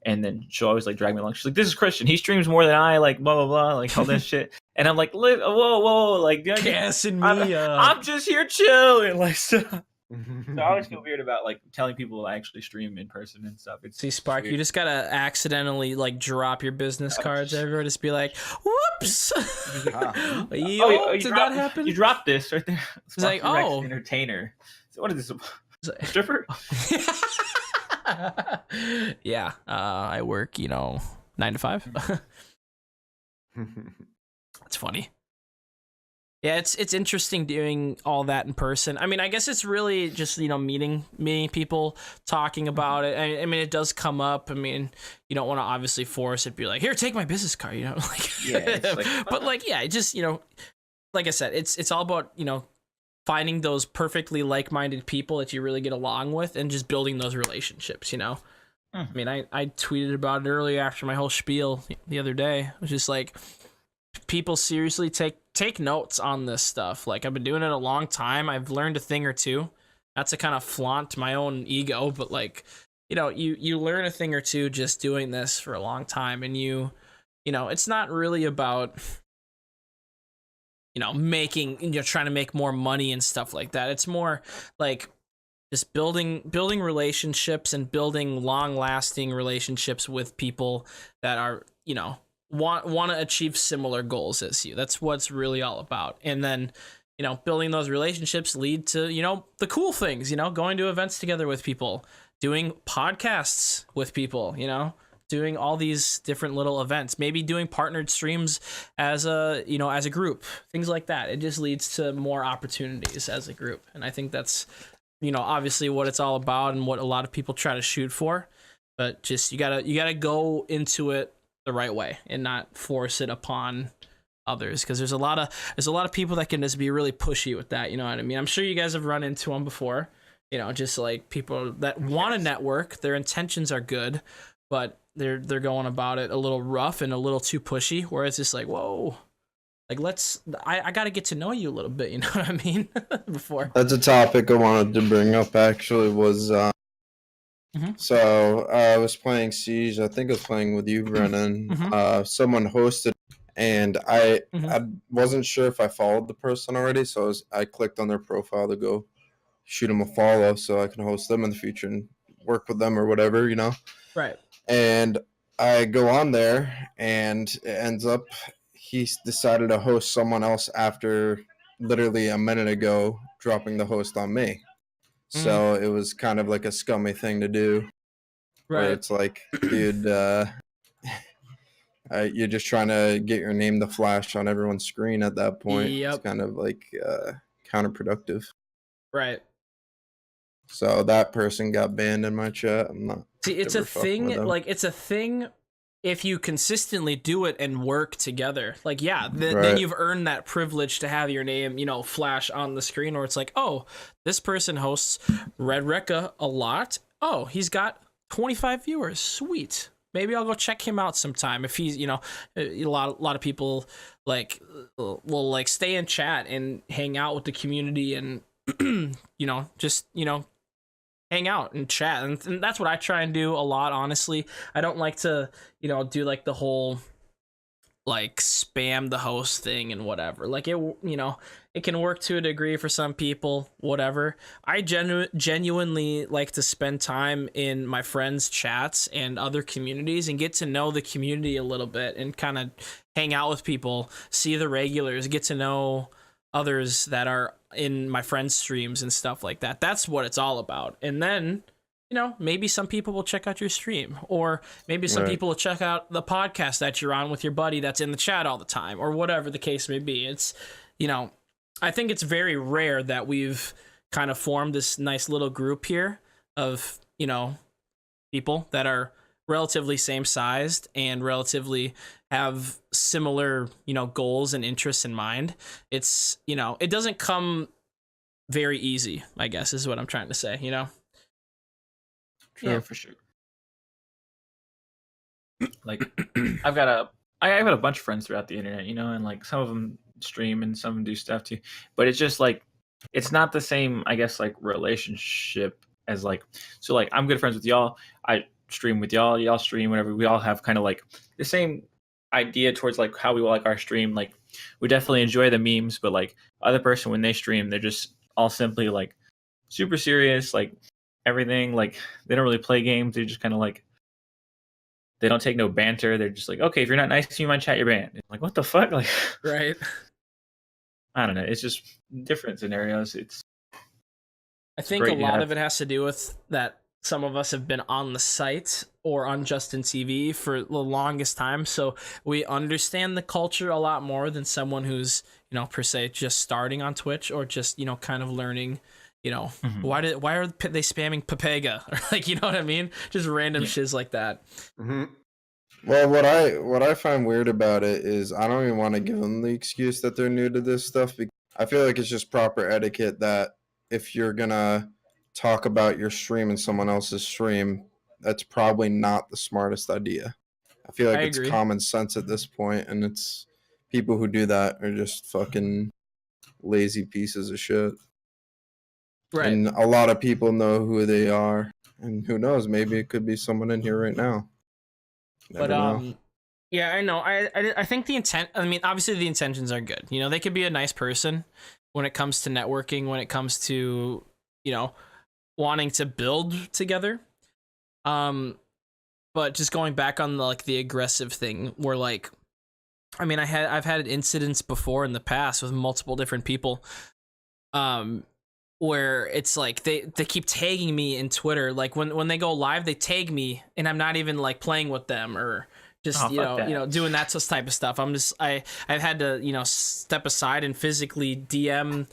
And then she'll always like drag me along. She's like, "This is Christian. He streams more than I. Like blah blah blah. Like all this shit." And I'm like, "Whoa, like gassing me up. I'm just here chilling." Like so I always feel weird about like telling people I actually stream in person and stuff. See, Spark, you just gotta accidentally like drop your business cards everywhere. Just be like, "Whoops!" Did that happen? You dropped this right there. It's like, oh, entertainer. So what is this? Stripper? Yeah, I work, 9 to 5. It's funny. Yeah, it's interesting doing all that in person. I mean, I guess it's really just, meeting people, talking about it. I mean, it does come up. I mean, you don't want to obviously force it, be like, "Here, take my business card," like, yeah. But like, yeah, it just, like I said, it's all about, finding those perfectly like-minded people that you really get along with and just building those relationships, I mean, I tweeted about it earlier after my whole spiel the other day. It was just like, people seriously take notes on this stuff. Like, I've been doing it a long time. I've learned a thing or two. Not to kind of flaunt my own ego, but like, you learn a thing or two just doing this for a long time. And it's not really about making, trying to make more money and stuff like that. It's more like just building relationships and building long-lasting relationships with people that are, want to achieve similar goals as you. That's what it's really all about. And then, building those relationships lead to, the cool things, going to events together with people, doing podcasts with people, doing all these different little events, maybe doing partnered streams as a group, things like that. It just leads to more opportunities as a group. And I think that's, obviously what it's all about and what a lot of people try to shoot for, but just, you gotta go into it the right way and not force it upon others. Because there's a lot of people that can just be really pushy with that. You know what I mean? I'm sure you guys have run into them before, just like people that want to network, their intentions are good, but they're going about it a little rough and a little too pushy, where it's just like, whoa, like I got to get to know you a little bit, you know what I mean? Before. That's a topic I wanted to bring up actually was, so I was playing Siege. I think I was playing with you, Brennan. Someone hosted, and I wasn't sure if I followed the person already, so I clicked on their profile to go shoot them a follow so I can host them in the future and work with them or whatever, Right. And I go on there, and it ends up he decided to host someone else after literally a minute ago dropping the host on me. So it was kind of like a scummy thing to do. Right. Where it's like, dude, you're just trying to get your name to flash on everyone's screen at that point. Yep. It's kind of like counterproductive. Right. So that person got banned in my chat. I'm not. See, it's a thing. Like, it's a thing. If you consistently do it and work together, like, yeah, then you've earned that privilege to have your name, flash on the screen, or it's like, oh, this person hosts Red Rekka a lot. Oh, he's got 25 viewers. Sweet. Maybe I'll go check him out sometime. If he's, a lot of people will like stay in chat and hang out with the community and, just, hang out and chat, and that's what I try and do a lot. Honestly, I don't like to do like the whole like spam the host thing and whatever. Like it, you know, it can work to a degree for some people, whatever. I genuinely like to spend time in my friends' chats and other communities and get to know the community a little bit and kind of hang out with people, see the regulars, get to know others that are in my friends' streams and stuff like that. That's what it's all about. And then, you know, maybe some people will check out your stream, or maybe some people will check out the podcast that you're on with your buddy that's in the chat all the time, or whatever the case may be. It's, you know, I think it's very rare that we've kind of formed this nice little group here of, you know, people that are relatively same sized and relatively have similar, you know, goals and interests in mind. It's, you know, it doesn't come very easy, I guess, is what I'm trying to say, you know? Yeah, for sure. Like, I have a bunch of friends throughout the internet, you know, and like some of them stream and some of them do stuff too. But it's just like, it's not the same, I guess, like relationship as like, so like I'm good friends with y'all. I stream with y'all stream, whatever. We all have kind of like the same idea towards like how we like our stream. Like, we definitely enjoy the memes, but like other person, when they stream, they're just all simply like super serious, like everything. Like, they don't really play games. They're just kind of like, they don't take no banter. They're just like, okay, if you're not nice to me in my chat, you're banned. Like, what the fuck? Like, Right. I don't know. It's just different scenarios. I think a lot of it has to do with that some of us have been on the site or on Justin TV for the longest time, so we understand the culture a lot more than someone who's, you know, per se just starting on Twitch or just, you know, kind of learning, you know, why are they spamming Pepega, or like, you know what I mean, just random shiz like that. Well, what I find weird about it is I don't even want to give them the excuse that they're new to this stuff, because I feel like it's just proper etiquette that if you're gonna talk about your stream in someone else's stream, that's probably not the smartest idea. I feel like it's common sense at this point, and it's people who do that are just fucking lazy pieces of shit. Right. And a lot of people know who they are, and who knows, maybe it could be someone in here right now. Never know. Yeah, I know. I think the intent, I mean, obviously the intentions are good. You know, they could be a nice person when it comes to networking, when it comes to, you know, wanting to build together. But just going back on the aggressive thing, where like, I mean, I've had incidents before in the past with multiple different people, where it's like they keep tagging me in Twitter. Like when they go live, they tag me and I'm not even like playing with them or just, you know, doing that type of stuff. I've had to, you know, step aside and physically DM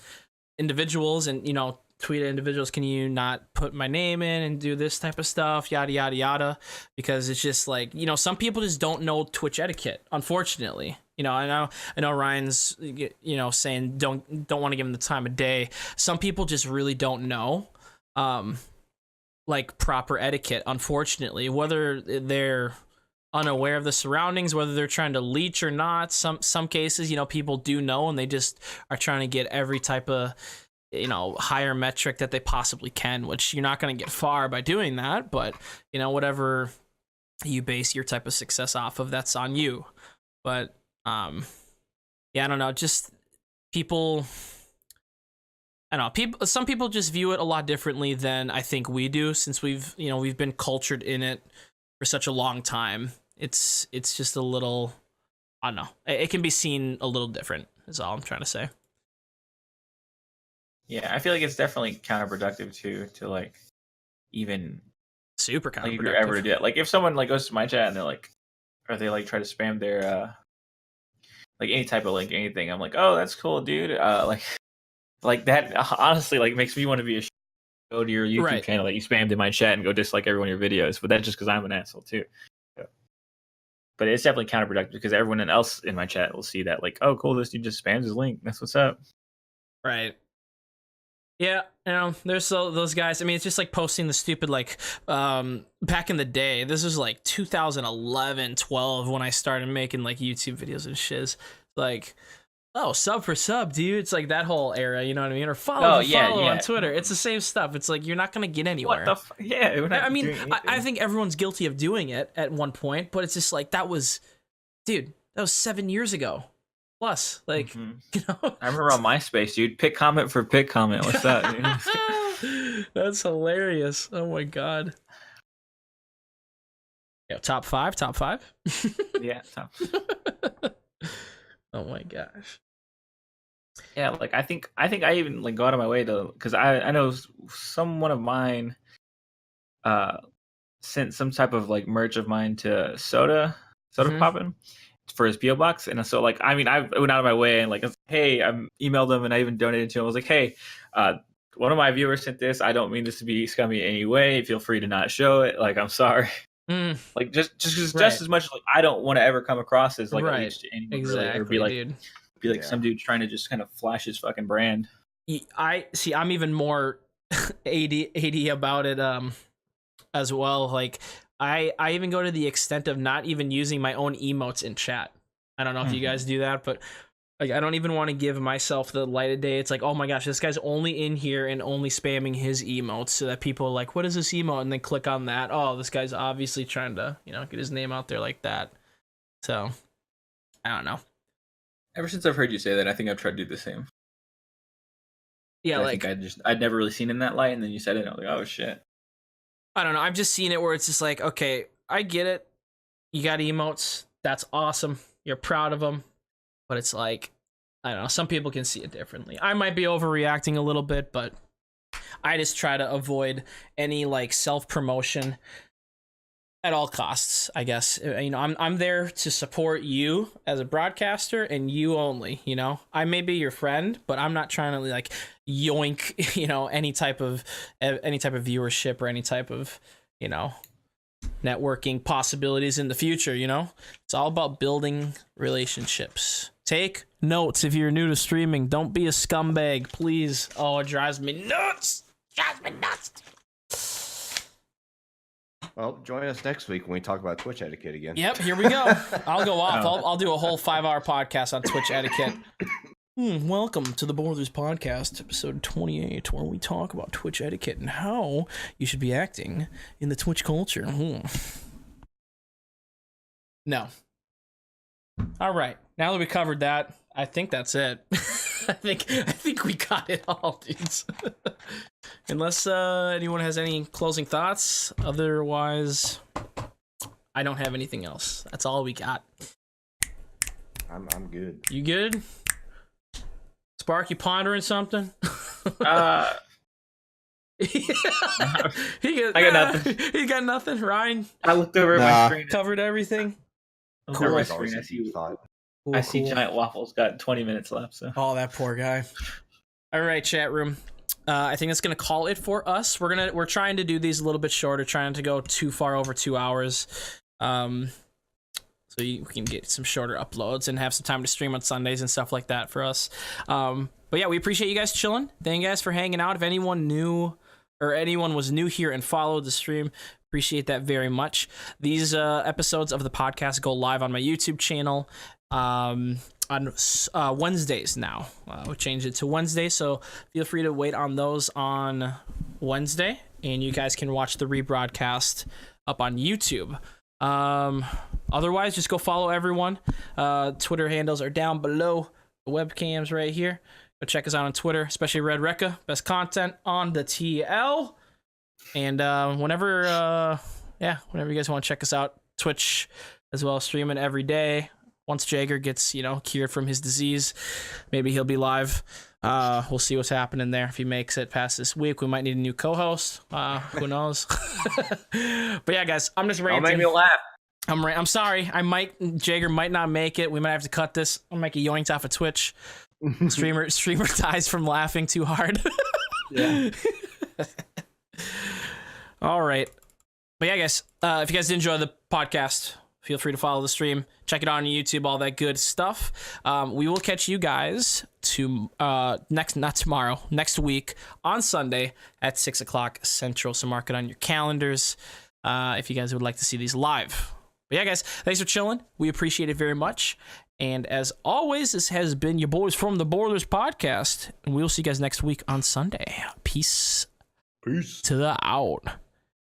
individuals and, you know, tweet at individuals, can you not put my name in and do this type of stuff, yada yada yada, because it's just like, you know, some people just don't know Twitch etiquette, unfortunately. You know, I know Ryan's, you know, saying don't want to give him the time of day. Some people just really don't know like proper etiquette, unfortunately, whether they're unaware of the surroundings, whether they're trying to leech or not. Some cases, you know, people do know and they just are trying to get every type of, you know, higher metric that they possibly can, which you're not going to get far by doing that. But, you know, whatever you base your type of success off of, that's on you. But, yeah, I don't know, just people, I don't know, some people just view it a lot differently than I think we do, since we've been cultured in it for such a long time. It's just a little, I don't know, it can be seen a little different, is all I'm trying to say. Yeah, I feel like it's definitely counterproductive to like even super counterproductive. Like, if you're ever to do it, like if someone like goes to my chat and they're like, or they like try to spam their like any type of link, anything, I'm like, oh, that's cool, dude. Like that honestly like makes me want to be a go to your YouTube channel that you spammed in my chat and go dislike every one of your videos. But that's just because I'm an asshole too. So. But it's definitely counterproductive because everyone else in my chat will see that like, oh, cool, this dude just spams his link. That's what's up. Right. Yeah, you know, there's those guys. I mean, it's just like posting the stupid, like, back in the day, this was like 2011, 12, when I started making like YouTube videos and shiz. Like, oh, sub for sub, dude. It's like that whole era, you know what I mean? Or follow on Twitter. It's the same stuff. It's like, you're not going to get anywhere. What the yeah. I mean, I think everyone's guilty of doing it at one point, but it's just like, that was, dude, That was 7 years ago. Plus, like, you know. I remember on MySpace, dude. Pick comment for pick comment. What's that? Dude? That's hilarious. Oh my god. Yeah, top five. Yeah, top. Oh my gosh. Yeah, like I think I even like go out of my way to, because I know someone of mine sent some type of like merch of mine to Soda Poppin' for his PO box, and so like I went out of my way and like, hey, I emailed them and I even donated to him. I was like, hey, one of my viewers sent this. I don't mean this to be scummy in any way. Feel free to not show it. Like, I'm sorry. Like just as much like I don't want to ever come across as like a leech to anyone, exactly, really, or be like dude. some dude trying to just kind of flash his fucking brand. I see. I'm even more AD about it as well. Like I even go to the extent of not even using my own emotes in chat. I don't know if you guys do that, but like I don't even want to give myself the light of day. It's like, oh my gosh, this guy's only in here and only spamming his emotes, so that people are like, what is this emote? And then click on that. Oh, this guy's obviously trying to, get his name out there like that. So I don't know. Ever since I've heard you say that, I think I've tried to do the same. Yeah, I like think I'd never really seen it in that light, and then you said it, and I was like, oh shit. I don't know. I've just seen it where it's just like, okay, I get it. You got emotes. That's awesome. You're proud of them. But it's like, I don't know. Some people can see it differently. I might be overreacting a little bit, but I just try to avoid any like self-promotion at all costs, I guess. I'm there to support you as a broadcaster and you only, I may be your friend, but I'm not trying to like yoink, any type of viewership or any type of, networking possibilities in the future. It's all about building relationships. Take notes if you're new to streaming. Don't be a scumbag, please. Oh, it drives me nuts. Well, join us next week when we talk about Twitch etiquette again. Yep, here we go. I'll go off. I'll do a whole 5-hour podcast on Twitch etiquette. Welcome to the Borthers Podcast, episode 28, where we talk about Twitch etiquette and how you should be acting in the Twitch culture. No. All right. Now that we covered that, I think that's it. I think we got it all, dudes. Unless anyone has any closing thoughts. Otherwise, I don't have anything else. That's all we got. I'm good. You good? Spark, you pondering something? I got nothing. He got nothing. Ryan? I looked over at my screen. Covered everything? Cool. I see Giant Waffles got 20 minutes left. So. Oh, that poor guy. All right, chat room. I think that's gonna call it for us. We're trying to do these a little bit shorter, trying to go too far over 2 hours, so we can get some shorter uploads and have some time to stream on Sundays and stuff like that for us. But yeah, we appreciate you guys chilling. Thank you guys for hanging out. If anyone was new here and followed the stream, appreciate that very much. These episodes of the podcast go live on my YouTube channel on Wednesdays now. We changed it to Wednesday, so feel free to wait on those on Wednesday, and you guys can watch the rebroadcast up on YouTube. Otherwise, just go follow everyone. Twitter handles are down below. The webcam's right here. Go check us out on Twitter, especially Red Recca. Best content on the TL. And whenever you guys want to check us out, Twitch as well, streaming every day. Once Jagger gets, cured from his disease, maybe he'll be live. We'll see what's happening there. If he makes it past this week, we might need a new co-host. Who knows? But yeah, guys, I'm just ranting. Don't make me laugh. I'm sorry. Jagger might not make it. We might have to cut this. I'll make a yoinked off of Twitch. Streamer dies from laughing too hard. Yeah. All right. But yeah, guys, if you guys did enjoy the podcast, feel free to follow the stream. Check it out on YouTube, all that good stuff. We will catch you guys next week on Sunday at 6 o'clock Central. So mark it on your calendars if you guys would like to see these live. But yeah, guys, thanks for chilling. We appreciate it very much. And as always, this has been your boys from the Borthers Podcast. And we'll see you guys next week on Sunday. Peace. Peace. To the out.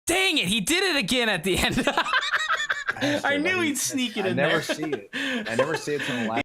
Dang it, he did it again at the end. I knew he'd sneak it in I never there. see it. I never see it till the last.